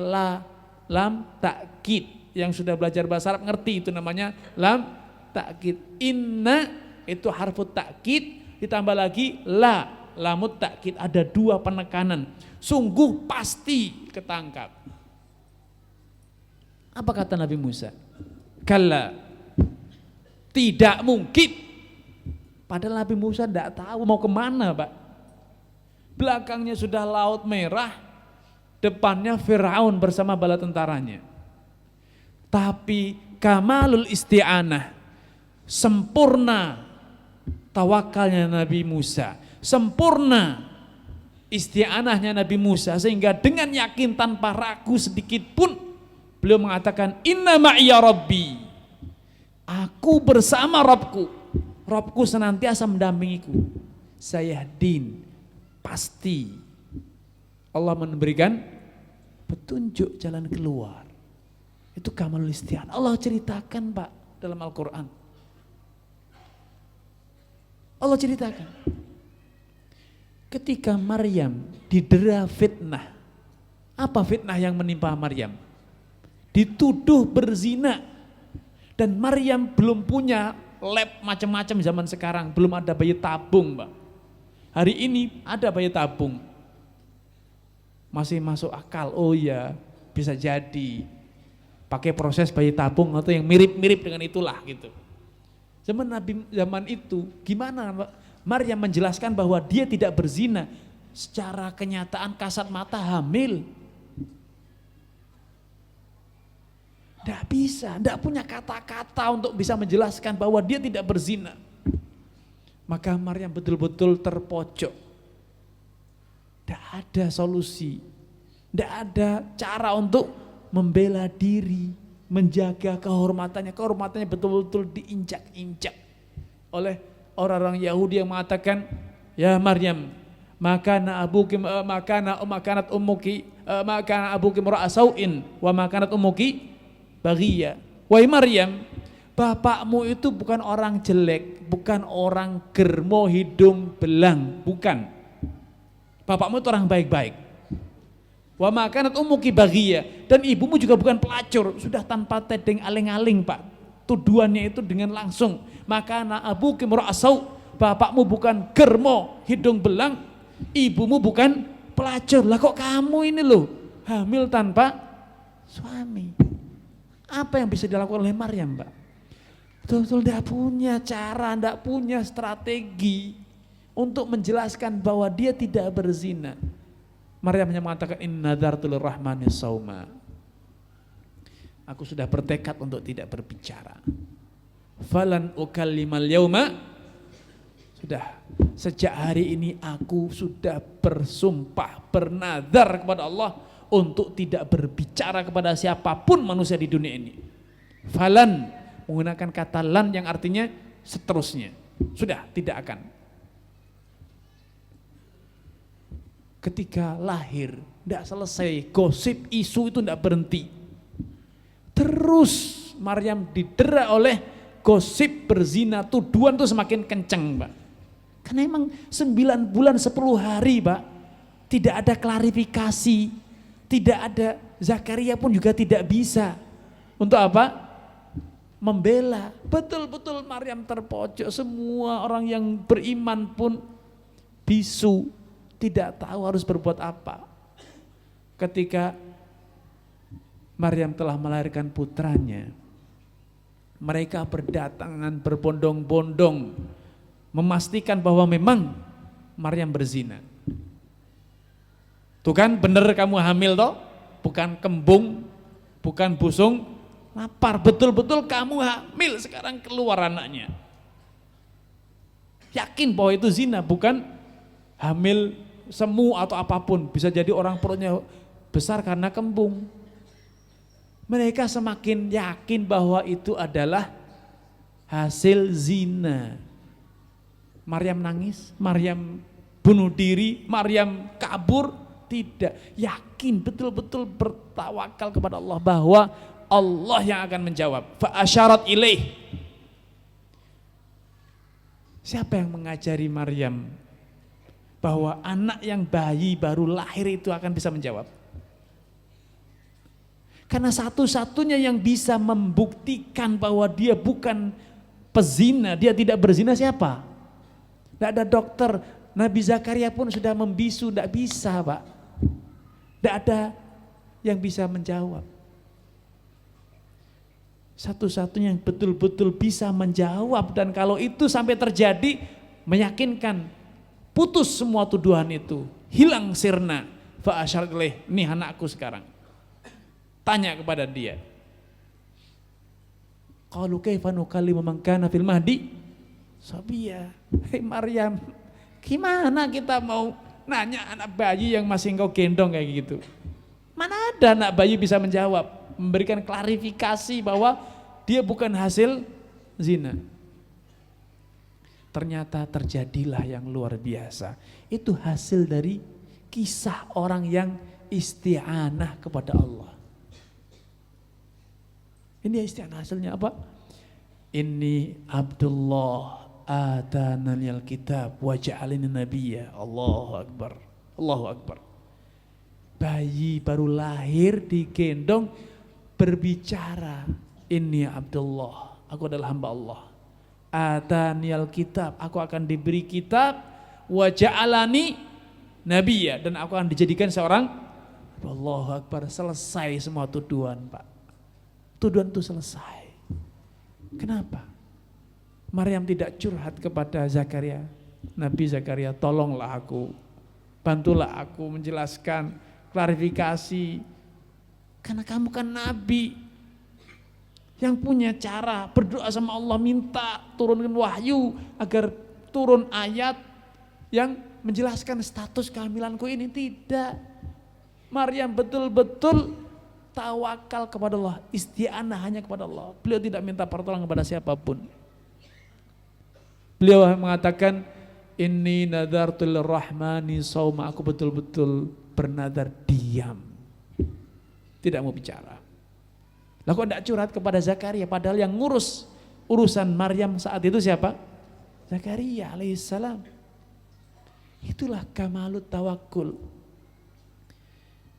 lam takkid. Yang sudah belajar bahasa Arab ngerti itu namanya lam takkid. Inna itu harfu takkid ditambah lagi lamut takkid, ada dua penekanan. Sungguh pasti ketangkap. Apa kata Nabi Musa? Kalla, tidak mungkin. Padahal Nabi Musa tidak tahu mau kemana, Pak. Belakangnya sudah Laut Merah, depannya Fir'aun bersama bala tentaranya. Tapi kamalul isti'anah, sempurna tawakalnya Nabi Musa, sempurna isti'anahnya Nabi Musa, sehingga dengan yakin tanpa ragu sedikit pun beliau mengatakan inna ma'iya rabbi, aku bersama Rabbku, Rabbku senantiasa mendampingiku. Sayahdin, pasti Allah memberikan petunjuk jalan keluar. Itu kamalul isti'anah. Allah ceritakan, Pak, dalam Al-Quran. Allah ceritakan ketika Maryam didera fitnah. Apa fitnah yang menimpa Maryam? Dituduh berzina. Dan Maryam belum punya lab macam-macam zaman sekarang, belum ada bayi tabung, Pak. Hari ini ada bayi tabung, masih masuk akal. Oh ya, bisa jadi pakai proses bayi tabung atau yang mirip-mirip dengan itulah gitu. Zaman itu gimana Maryam menjelaskan bahwa dia tidak berzina, secara kenyataan kasat mata hamil. Tidak bisa, tidak punya kata-kata untuk bisa menjelaskan bahwa dia tidak berzina. Maka Maryam betul-betul terpojok. Tidak ada solusi, tidak ada cara untuk membela diri, menjaga kehormatannya. Kehormatannya betul-betul diinjak-injak oleh orang-orang Yahudi yang mengatakan, ya Maryam, makana abuki mura'asauin wa makanat ummuki baghiyah. Wahai Maryam, bapakmu itu bukan orang jelek, bukan orang germo hidung belang, bukan. Bapakmu itu orang baik-baik. Wa makanat ummuki baghiyah, dan ibumu juga bukan pelacur. Sudah tanpa tedeng aling-aling, Pak. Tuduhannya itu dengan langsung. Makana abuki mura'asau, bapakmu bukan germo hidung belang, ibumu bukan pelacur. Lah kok kamu ini loh hamil tanpa suami? Apa yang bisa dilakukan oleh Maryam, Pak? Betul-betul tidak punya cara, tidak punya strategi untuk menjelaskan bahwa dia tidak berzina. Maryam hanya mengatakan inna nadartu lirrahmani shauma. Aku sudah bertekad untuk tidak berbicara. Falan ukallimal yauma. Sudah, sejak hari ini aku sudah bersumpah, bernazar kepada Allah untuk tidak berbicara kepada siapapun manusia di dunia ini. Falan, menggunakan kata lan yang artinya seterusnya. Sudah, tidak akan. Ketika lahir, tidak selesai, gosip, isu itu tidak berhenti. Terus Maryam didera oleh gosip berzina, tuduhan itu semakin kenceng, Pak. Karena emang 9 bulan 10 hari, Pak, tidak ada klarifikasi, tidak ada, Zakaria pun juga tidak bisa. Untuk apa? Membela. Betul-betul Maryam terpojok, semua orang yang beriman pun bisu, tidak tahu harus berbuat apa. Ketika Maryam telah melahirkan putranya, mereka berdatangan berbondong-bondong memastikan bahwa memang Maryam berzina. Tuh kan bener kamu hamil toh, bukan kembung, bukan busung, lapar, betul-betul kamu hamil, sekarang keluar anaknya. Yakin bahwa itu zina, bukan hamil semu atau apapun, bisa jadi orang perutnya besar karena kembung. Mereka semakin yakin bahwa itu adalah hasil zina. Maryam nangis, Maryam bunuh diri, Maryam kabur, tidak. Yakin betul-betul bertawakal kepada Allah bahwa Allah yang akan menjawab. Fa asyarat ilaih. Siapa yang mengajari Maryam bahwa anak yang bayi baru lahir itu akan bisa menjawab? Karena satu-satunya yang bisa membuktikan bahwa dia bukan pezina, dia tidak berzina siapa? Tidak ada dokter. Nabi Zakaria pun sudah membisu, tidak bisa, Pak. Tidak ada yang bisa menjawab. Satu-satunya yang betul-betul bisa menjawab, dan kalau itu sampai terjadi, meyakinkan, putus semua tuduhan itu, hilang sirna. Fa asyar ilaih, ini anakku sekarang. Tanya kepada dia. Qalu kaifa nukallimu man kana fil mahdi sabiyya. Hei Maryam, gimana kita mau nanya anak bayi yang masih engkau gendong kayak gitu? Mana ada anak bayi bisa menjawab, memberikan klarifikasi bahwa dia bukan hasil zina. Ternyata terjadilah yang luar biasa. Itu hasil dari kisah orang yang isti'anah kepada Allah. Ini isti'anah hasilnya apa? Inni Abdullah atananiyal kitab wa ja'alani nabiyya. Allahu Akbar. Allahu Akbar. Bayi baru lahir digendong berbicara, Inni Abdullah, aku adalah hamba Allah. Ataniyal kitab, aku akan diberi kitab, wa ja'alani nabiyya, dan aku akan dijadikan seorang. Allahu Akbar. Selesai semua tuduhan, Pak. Tuduhan itu selesai. Kenapa? Maryam tidak curhat kepada Zakaria. Nabi Zakaria, tolonglah aku, bantulah aku menjelaskan, klarifikasi. Karena kamu kan nabi yang punya cara berdoa sama Allah, minta turunkan wahyu agar turun ayat yang menjelaskan status kehamilanku ini. Tidak. Maryam betul-betul tawakal kepada Allah, isti'anah hanya kepada Allah. Beliau tidak minta pertolongan kepada siapapun. Beliau mengatakan, inni nadartu lirrahmani sauma, aku betul-betul bernadar diam, tidak mau bicara. Lah kok tidak curhat kepada Zakaria, padahal yang ngurus urusan Maryam saat itu siapa? Zakaria alaihissalam. Itulah kamalut tawakul.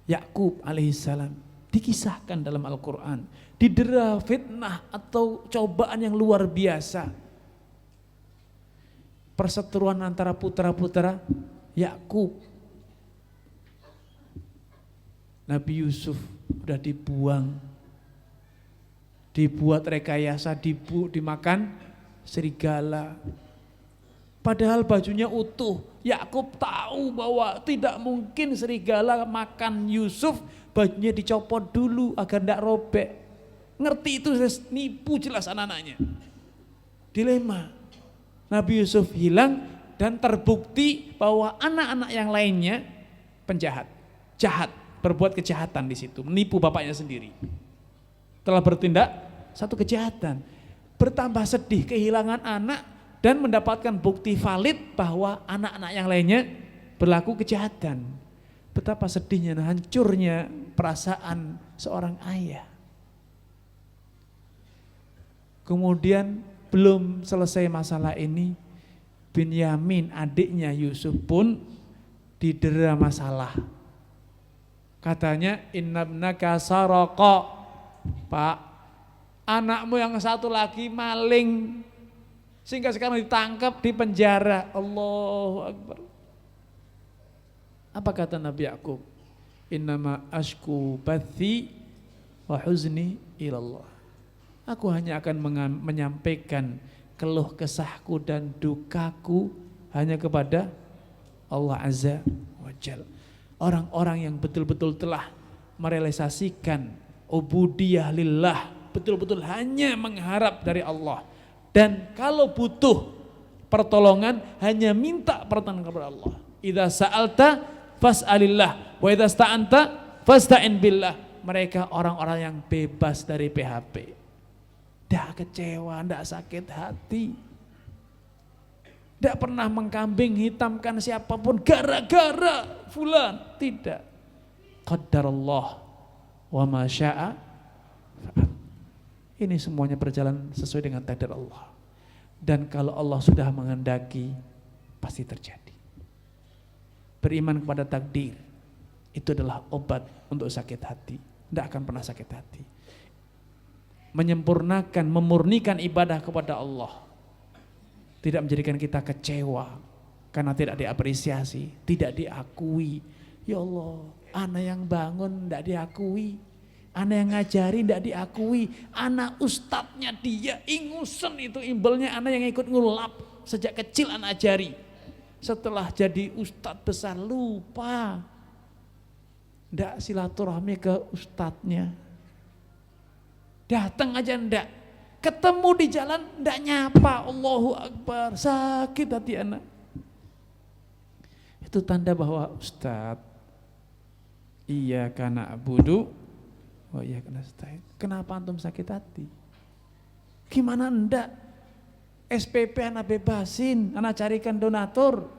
Yakub alaihissalam dikisahkan dalam Al-Quran, didera fitnah atau cobaan yang luar biasa. Perseteruan antara putra-putra Yakub. Nabi Yusuf udah dibuang, dibuat rekayasa, dimakan serigala. Padahal bajunya utuh. Yakub tahu bahwa tidak mungkin serigala makan Yusuf, bajunya dicopot dulu agar tidak robek. Ngerti itu, nipu jelas anak-anaknya. Dilema. Nabi Yusuf hilang, dan terbukti bahwa anak-anak yang lainnya penjahat, jahat, berbuat kejahatan di situ, menipu bapaknya sendiri. Telah bertindak satu kejahatan. Bertambah sedih kehilangan anak dan mendapatkan bukti valid bahwa anak-anak yang lainnya berlaku kejahatan. Betapa sedihnya dan hancurnya perasaan seorang ayah. Kemudian belum selesai masalah ini, Binyamin adiknya Yusuf pun didera masalah. Katanya innabnaka saraqa, Pak, anakmu yang satu lagi maling, sehingga sekarang ditangkap di penjara. Allahu Akbar. Apa kata Nabi Yakub? Innama ashku bathi wa huzni ilallah. Aku hanya akan menyampaikan keluh kesahku dan dukaku hanya kepada Allah Azza wa Jalla. Orang-orang yang betul-betul telah merealisasikan ubudiyah lillah, betul-betul hanya mengharap dari Allah. Dan kalau butuh pertolongan hanya minta pertolongan kepada Allah. Idza sa'alta fas'alillah wa idza sta'anta fasta'in billah. Mereka orang-orang yang bebas dari PHP. Tidak kecewa, tidak sakit hati. Tidak pernah mengkambing hitamkan siapapun gara-gara fulan. Tidak. Qaddarallah wa ma syaa fa'al. Ini semuanya berjalan sesuai dengan takdir Allah. Dan kalau Allah sudah menghendaki, pasti terjadi. Beriman kepada takdir, itu adalah obat untuk sakit hati. Tidak akan pernah sakit hati. Menyempurnakan, memurnikan ibadah kepada Allah, tidak menjadikan kita kecewa karena tidak diapresiasi, tidak diakui. Ya Allah, anak yang bangun tidak diakui, anak yang ngajari tidak diakui, anak ustadznya dia ingusen itu imbelnya, anak yang ikut ngulap sejak kecil anak ajari. Setelah jadi ustadz besar lupa, tidak silaturahmi ke ustadznya. Datang aja ndak, ketemu di jalan ndak nyapa, Allahu Akbar, sakit hati anak. Itu tanda bahwa Ustadz, iya kana abudu, oh iya kana nasta'in. Kenapa antum sakit hati? Gimana ndak? SPP anak bebasin, anak carikan donatur,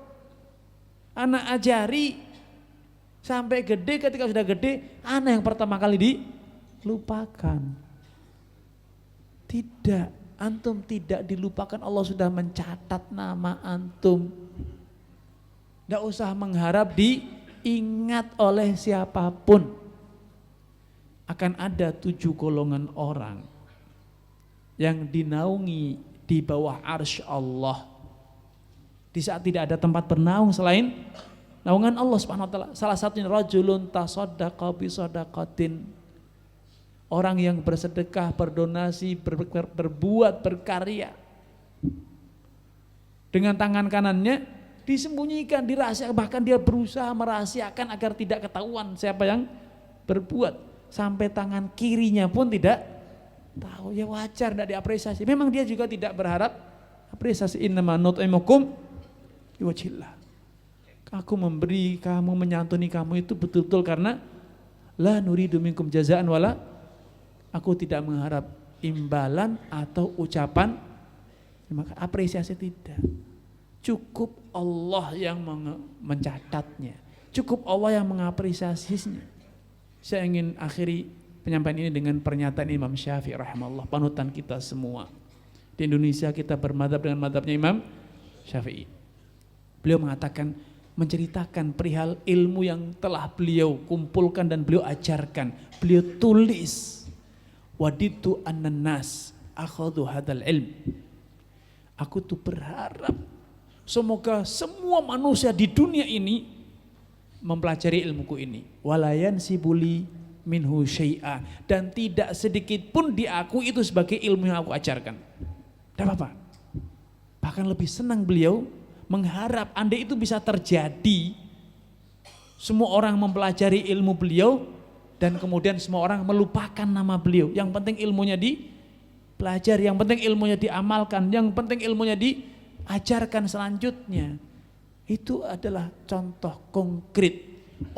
anak ajari, sampai gede. Ketika sudah gede, anak yang pertama kali dilupakan. Tidak, antum tidak dilupakan, Allah sudah mencatat nama antum. Tidak usah mengharap diingat oleh siapapun. Akan ada 7 golongan orang yang dinaungi di bawah arsy Allah. Di saat tidak ada tempat bernaung selain naungan Allah Subhanahu wa taala. Salah satunya rajulun tasaddaqa bi shadaqatin. Orang yang bersedekah, berdonasi, berbuat, berkarya. Dengan tangan kanannya disembunyikan, dirahasiakan, bahkan dia berusaha merahasiakan agar tidak ketahuan siapa yang berbuat. Sampai tangan kirinya pun tidak tahu, ya wajar tidak diapresiasi. Memang dia juga tidak berharap apresiasi. Innama nut'imukum liwajhillah. Aku memberi kamu, menyantuni kamu itu betul-betul karena la nuridu minkum jazaan wala, aku tidak mengharap imbalan atau ucapan maka apresiasi, tidak. Cukup Allah yang mencatatnya, cukup Allah yang mengapresiasinya. Saya ingin akhiri penyampaian ini dengan pernyataan Imam Syafi'i rahimahullah, panutan kita semua. Di Indonesia kita bermadhab dengan madhabnya Imam Syafi'i. Beliau mengatakan, menceritakan perihal ilmu yang telah beliau kumpulkan dan beliau ajarkan, beliau tulis. Waditu annas akhadhu hadal ilm. Aku tuh berharap semoga semua manusia di dunia ini mempelajari ilmuku ini. Walayan sibuli minhu syai'a, dan tidak sedikit pun diakui itu sebagai ilmu yang aku ajarkan. Tidak apa-apa. Bahkan lebih senang beliau mengharap andai itu bisa terjadi, semua orang mempelajari ilmu beliau dan kemudian semua orang melupakan nama beliau. Yang penting ilmunya dipelajari, yang penting ilmunya diamalkan, yang penting ilmunya diajarkan selanjutnya. Itu adalah contoh konkret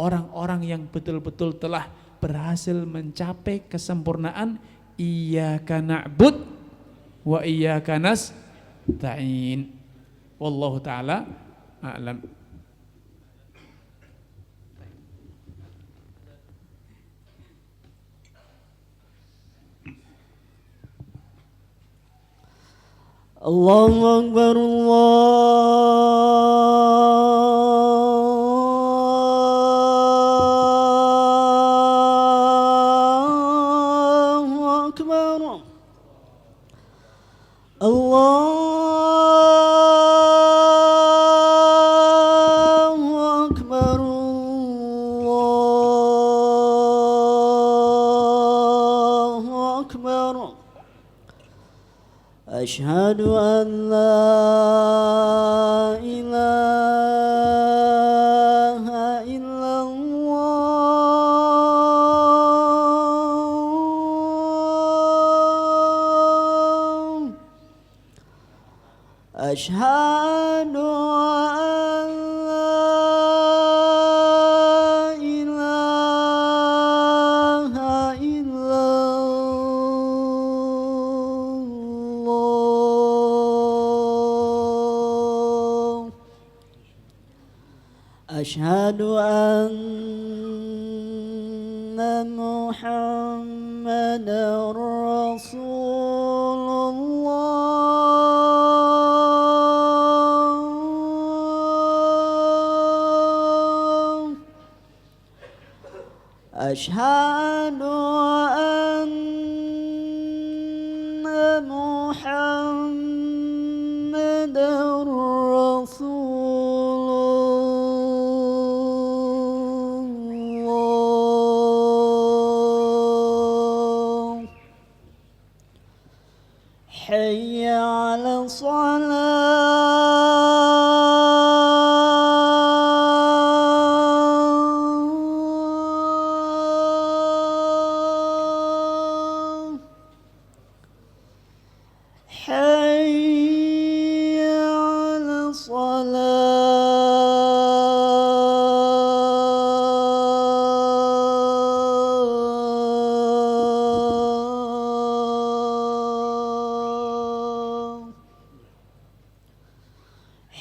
orang-orang yang betul-betul telah berhasil mencapai kesempurnaan iyyaka na'bud wa iyyaka nasta'in. Wallahu taala a'lam. Allahu Akbar, Allahu Akbar, Allahu Akbar, Allahu Akbar. أشهد أن لا إله إلا الله. أشهد أن لا إله إلا الله. أشهد أن محمدا رسول الله. أشهد أن محمدا رسول الله. حي على الصلاة. حي على الصلاة.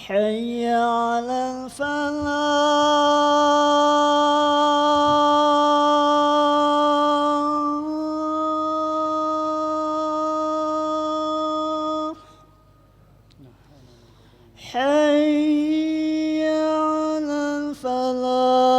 حي على الفلاح. حي على الفلاح.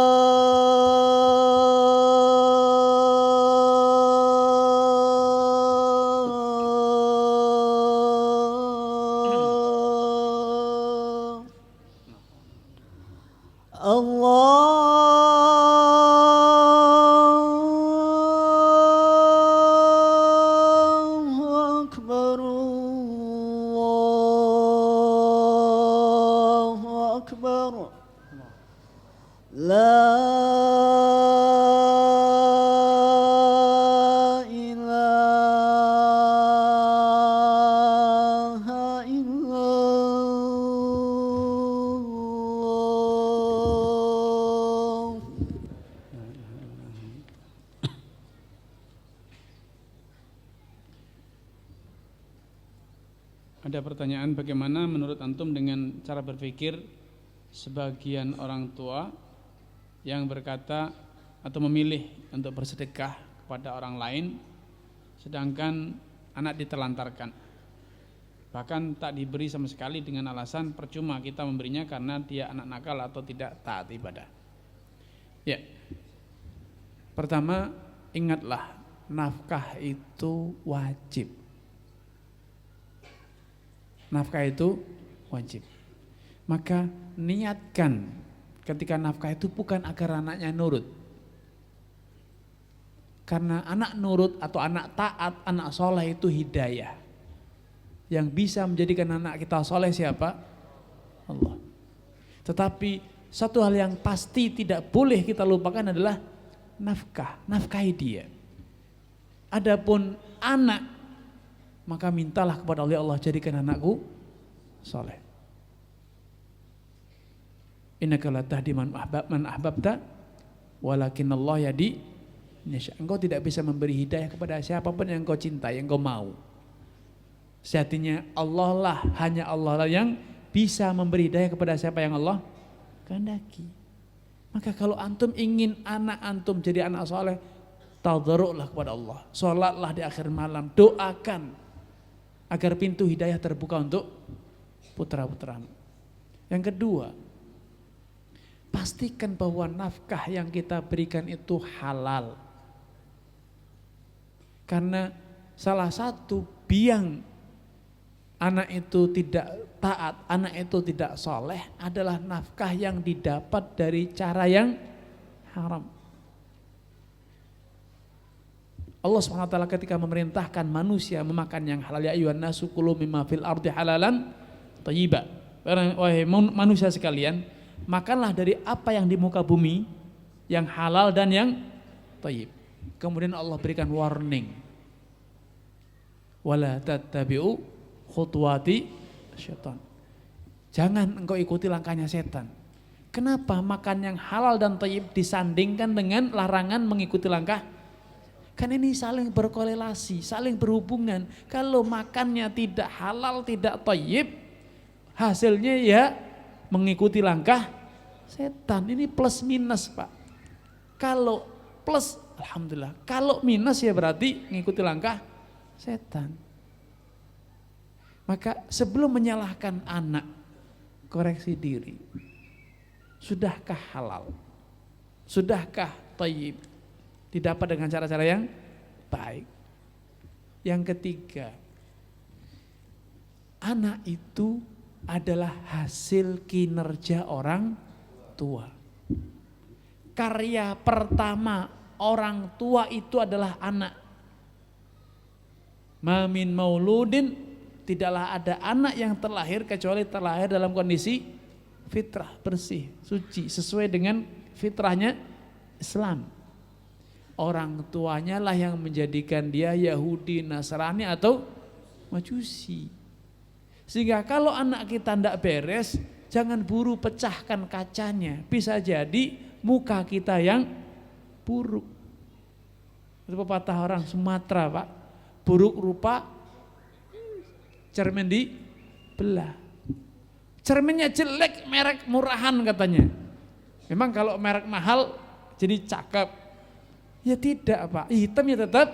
الله أكبر، الله أكبر. لا إله إلا الله. Ada pertanyaan, bagaimana menurut antum dengan cara berpikir sebagian orang tua yang berkata atau memilih untuk bersedekah kepada orang lain sedangkan anak ditelantarkan, bahkan tak diberi sama sekali dengan alasan percuma kita memberinya karena dia anak nakal atau tidak taat ibadah. Ya, pertama ingatlah, nafkah itu wajib. Nafkah itu wajib. Maka niatkan ketika nafkah itu bukan agar anaknya nurut. Karena anak nurut atau anak taat, anak soleh itu hidayah. Yang bisa menjadikan anak kita soleh siapa? Allah. Tetapi satu hal yang pasti tidak boleh kita lupakan adalah nafkah, nafkahi dia. Adapun anak, maka mintalah kepada Allah, Allah jadikan anakku soleh. Innaka la tahdi man ahbabta walakin Allah yahdi. Engkau tidak bisa memberi hidayah kepada siapapun yang engkau cintai, yang engkau mau. Sejatinya Allah lah, hanya Allah lah yang bisa memberi hidayah kepada siapa yang Allah kehendaki. Maka kalau antum ingin anak antum jadi anak soleh, tadarruklah kepada Allah. Sholatlah di akhir malam, doakan agar pintu hidayah terbuka untuk putra-putramu. Yang kedua, pastikan bahwa nafkah yang kita berikan itu halal. Karena salah satu biang anak itu tidak taat, anak itu tidak soleh adalah nafkah yang didapat dari cara yang haram. Allah SWT ketika memerintahkan manusia memakan yang halal, ya ayyuhan nasu kulu mimma fil ardi halalan thayyiba. Wahai manusia sekalian, makanlah dari apa yang di muka bumi yang halal dan yang thayyib. Kemudian Allah berikan warning. Wala tattabi'u khutuwati syaitan. Jangan engkau ikuti langkahnya setan. Kenapa makan yang halal dan thayyib disandingkan dengan larangan mengikuti langkah? Kan ini saling berkorelasi, saling berhubungan. Kalau makannya tidak halal, tidak thayyib, hasilnya ya mengikuti langkah setan. Ini plus minus, Pak. Kalau plus, alhamdulillah. Kalau minus ya berarti mengikuti langkah setan. Maka sebelum menyalahkan anak, koreksi diri. Sudahkah halal? Sudahkah thayyib? Didapat dengan cara-cara yang baik. Yang ketiga, anak itu adalah hasil kinerja orang tua. Karya pertama orang tua itu adalah anak. Ma min mauludin, tidaklah ada anak yang terlahir kecuali terlahir dalam kondisi fitrah, bersih, suci, sesuai dengan fitrahnya Islam. Orang tuanya lah yang menjadikan dia Yahudi, Nasrani atau Majusi. Sehingga kalau anak kita tidak beres, jangan buru pecahkan kacanya. Bisa jadi muka kita yang buruk. Itu pepatah orang Sumatera, Pak. Buruk rupa, cermin dibelah. Cerminnya jelek, merek murahan katanya. Memang kalau merek mahal jadi cakep. Ya tidak, Pak, hitamnya tetap,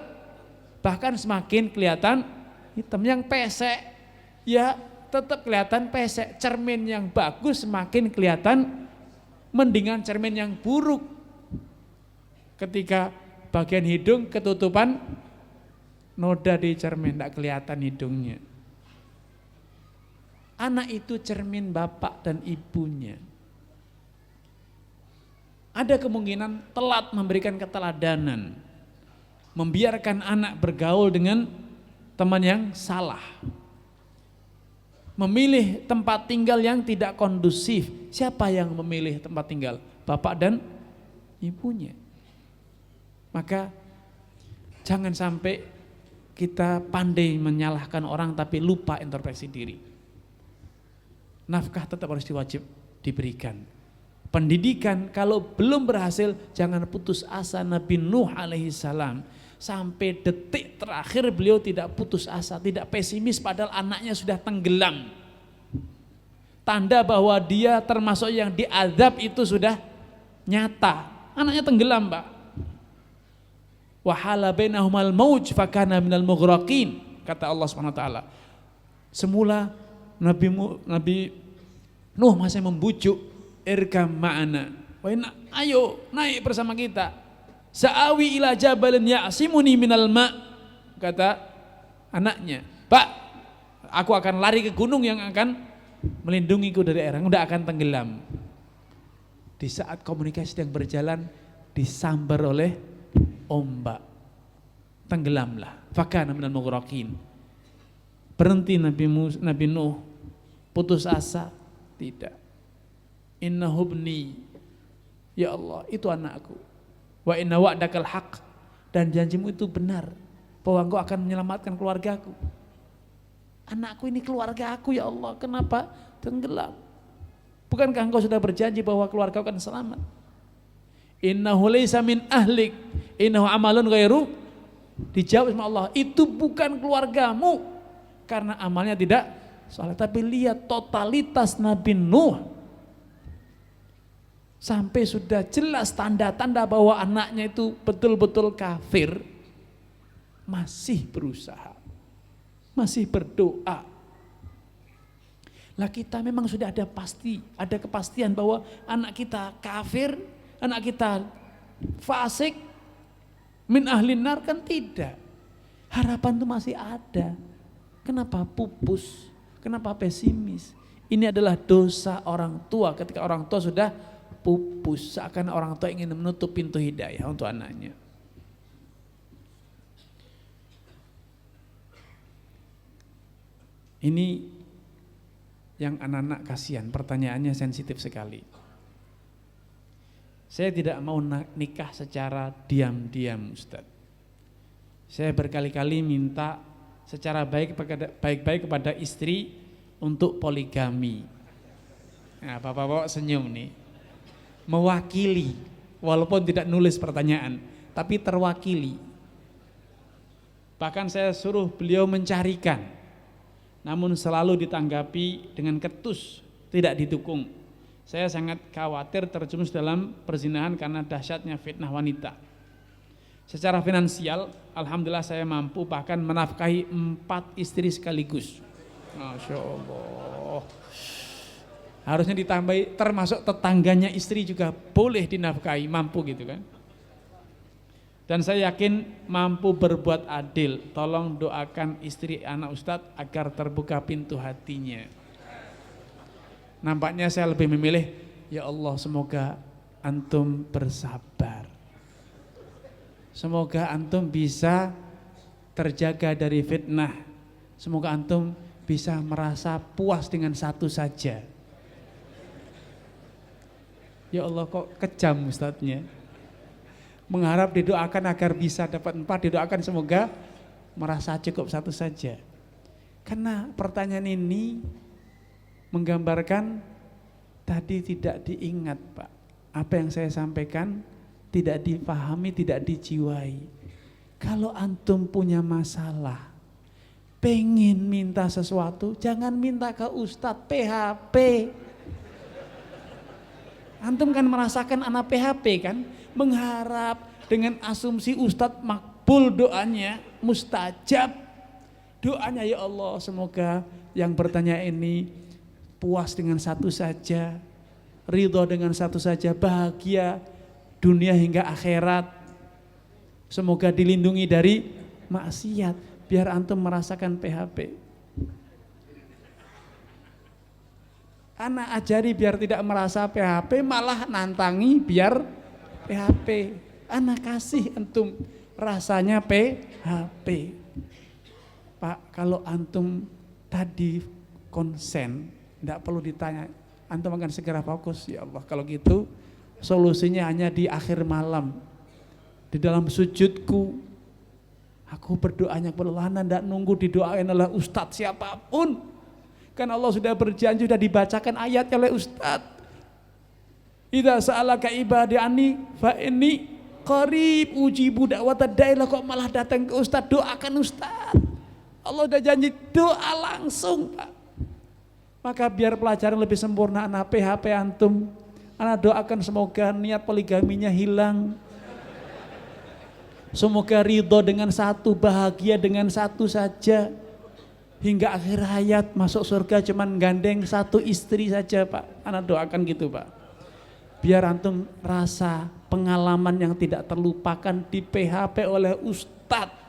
bahkan semakin kelihatan hitam. Yang pesek ya tetap kelihatan pesek. Cermin yang bagus semakin kelihatan, mendingan cermin yang buruk. Ketika bagian hidung ketutupan noda di cermin, tidak kelihatan hidungnya. Anak itu cermin bapak dan ibunya. Ada kemungkinan telat memberikan keteladanan, membiarkan anak bergaul dengan teman yang salah, memilih tempat tinggal yang tidak kondusif. Siapa yang memilih tempat tinggal? Bapak dan ibunya. Maka jangan sampai kita pandai menyalahkan orang tapi lupa introspeksi diri. Nafkah tetap harus diberikan. Pendidikan kalau belum berhasil jangan putus asa. Nabi Nuh alaihissalam sampai detik terakhir beliau tidak putus asa, tidak pesimis padahal anaknya sudah tenggelam. Tanda bahwa dia termasuk yang diazab itu sudah nyata. Anaknya tenggelam, Pak. Wa hala bainahumal mauj fakana minal mughraqin, kata Allah SWT. Semula Nabi Nuh masih membujuk, irkam ma'ana, ayo naik bersama kita. Sa'awi ila jabalin ya'simuni minal ma', kata anaknya. Pak, aku akan lari ke gunung yang akan melindungiku dari air, udah akan tenggelam. Di saat komunikasi sedang berjalan, disambar oleh ombak, tenggelamlah. Fakana minal mughraqin. Berhenti Nabi Nuh, putus asa? Tidak. Inna hubni, ya Allah, itu anakku. Wa inna wa'dakal haq, dan janjimu itu benar bahwa engkau akan menyelamatkan keluargaku. Anakku ini keluarga aku, ya Allah, kenapa tenggelam? Bukankah engkau sudah berjanji bahwa keluarga akan selamat? Innahu laysa min ahlik, innahu amalun ghairu. Dijawab sama Allah, itu bukan keluargamu karena amalnya tidak saleh. Tapi lihat totalitas Nabi Nuh, sampai sudah jelas tanda-tanda bahwa anaknya itu betul-betul kafir, masih berusaha, masih berdoa. Lah kita memang sudah ada kepastian bahwa anak kita kafir, anak kita fasik, min ahlin nar, kan tidak. Harapan itu masih ada. Kenapa pupus? Kenapa pesimis? Ini adalah dosa orang tua ketika orang tua sudah pupus, seakan orang tua ingin menutup pintu hidayah untuk anaknya. Ini yang anak-anak kasihan, pertanyaannya sensitif sekali. Saya tidak mau nikah secara diam-diam, Ustaz. Saya berkali-kali minta secara baik-baik kepada istri untuk poligami. Nah, bapak-bapak senyum nih. Mewakili, walaupun tidak nulis pertanyaan, tapi terwakili. Bahkan saya suruh beliau mencarikan. Namun selalu ditanggapi dengan ketus, tidak didukung. Saya sangat khawatir terjerumus dalam perzinahan karena dahsyatnya fitnah wanita. Secara finansial, alhamdulillah saya mampu bahkan menafkahi 4 istri sekaligus. Masya Allah. Harusnya ditambahi termasuk tetangganya istri juga boleh dinafkahi, mampu gitu kan. Dan saya yakin mampu berbuat adil. Tolong doakan istri anak Ustadz agar terbuka pintu hatinya. Nampaknya saya lebih memilih, ya Allah semoga antum bersabar. Semoga antum bisa terjaga dari fitnah. Semoga antum bisa merasa puas dengan satu saja. Ya Allah kok kejam Ustadznya. Mengharap didoakan agar bisa dapat 4, didoakan semoga merasa cukup satu saja. Karena pertanyaan ini menggambarkan tadi tidak diingat Pak. Apa yang saya sampaikan tidak dipahami, tidak dijiwai. Kalau antum punya masalah, pengen minta sesuatu, jangan minta ke Ustadz PHP. Antum kan merasakan anak PHP kan? Mengharap dengan asumsi Ustadz makbul doanya, mustajab doanya. Ya Allah semoga yang bertanya ini puas dengan satu saja, ridho dengan satu saja, bahagia dunia hingga akhirat. Semoga dilindungi dari maksiat, biar antum merasakan PHP. Anak ajari biar tidak merasa PHP, malah nantangi biar PHP. Anak kasih antum rasanya PHP. Pak, kalau antum tadi konsen, tidak perlu ditanya, antum akan segera fokus. Ya Allah, kalau gitu solusinya hanya di akhir malam, di dalam sujudku. Aku berdoanya kepada Allah, tidak nunggu didoain oleh ustadz siapapun. Kan Allah sudah berjanji, sudah dibacakan ayatnya oleh ustadz. Idza sa'alaka ibadi anni fa inni qarib ujibu da'watad da'i, kok malah datang ke ustaz, doakan ustaz. Allah udah janji doa langsung Pak. Maka biar pelajaran lebih sempurna anak PHP antum, anak doakan semoga niat poligaminya hilang. Semoga ridho dengan satu, bahagia dengan satu saja. Hingga akhir hayat masuk surga cuman gandeng satu istri saja Pak. Anak doakan gitu Pak. Biar antum rasa pengalaman yang tidak terlupakan di PHP oleh ustadz.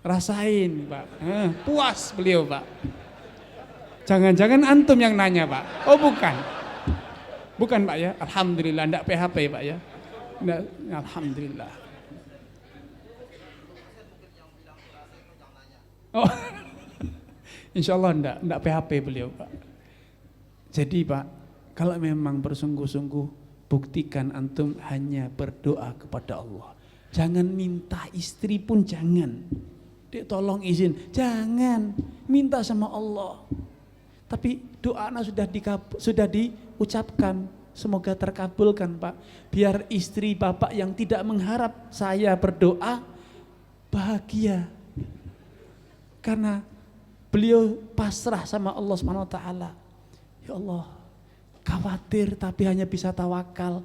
Rasain Pak, puas beliau Pak. Jangan-jangan antum yang nanya Pak. Oh bukan, bukan Pak ya. Alhamdulillah enggak PHP Pak ya. Enggak, alhamdulillah. Oh, insya Allah enggak PHP beliau Pak. Jadi Pak, kalau memang bersungguh-sungguh, buktikan antum hanya berdoa kepada Allah. Jangan minta istri pun jangan. Dek tolong izin, jangan. Minta sama Allah. Tapi doa sudah diucapkan, semoga terkabulkan Pak. Biar istri Bapak yang tidak mengharap saya berdoa bahagia. Karena beliau pasrah sama Allah Subhanahu wa taala. Ya Allah, khawatir tapi hanya bisa tawakal.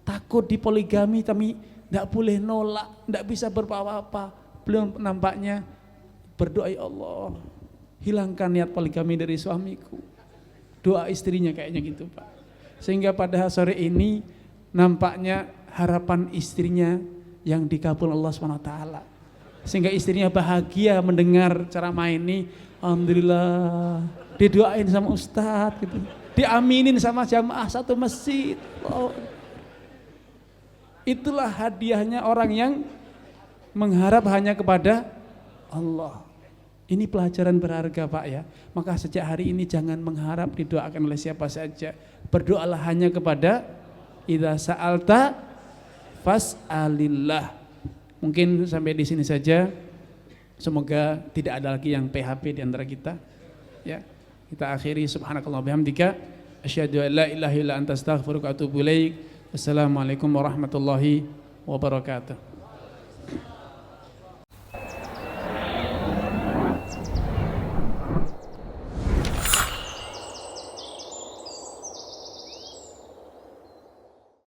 Takut dipoligami tapi tidak boleh nolak, tidak bisa berapa-apa. Beliau nampaknya berdoa, ya Allah, hilangkan niat poligami dari suamiku. Doa istrinya kayaknya gitu Pak. Sehingga pada sore ini nampaknya harapan istrinya yang dikabul Allah SWT. Sehingga istrinya bahagia mendengar ceramah ini. Alhamdulillah, didoain sama Ustadz gitu. Diaminin sama jamaah satu masjid. Oh. Itulah hadiahnya orang yang mengharap hanya kepada Allah. Ini pelajaran berharga Pak ya. Maka sejak hari ini jangan mengharap didoakan oleh siapa saja. Berdoalah hanya kepada idza sa'alta fas'alillah. Mungkin sampai di sini saja. Semoga tidak ada lagi yang PHP di antara kita. Ya. Kita akhiri subhanakallah bihamdika asyhadu an la ilaha illa anta astaghfiruka wa atubu ilaik. Wassalamualaikum warahmatullahi wabarakatuh.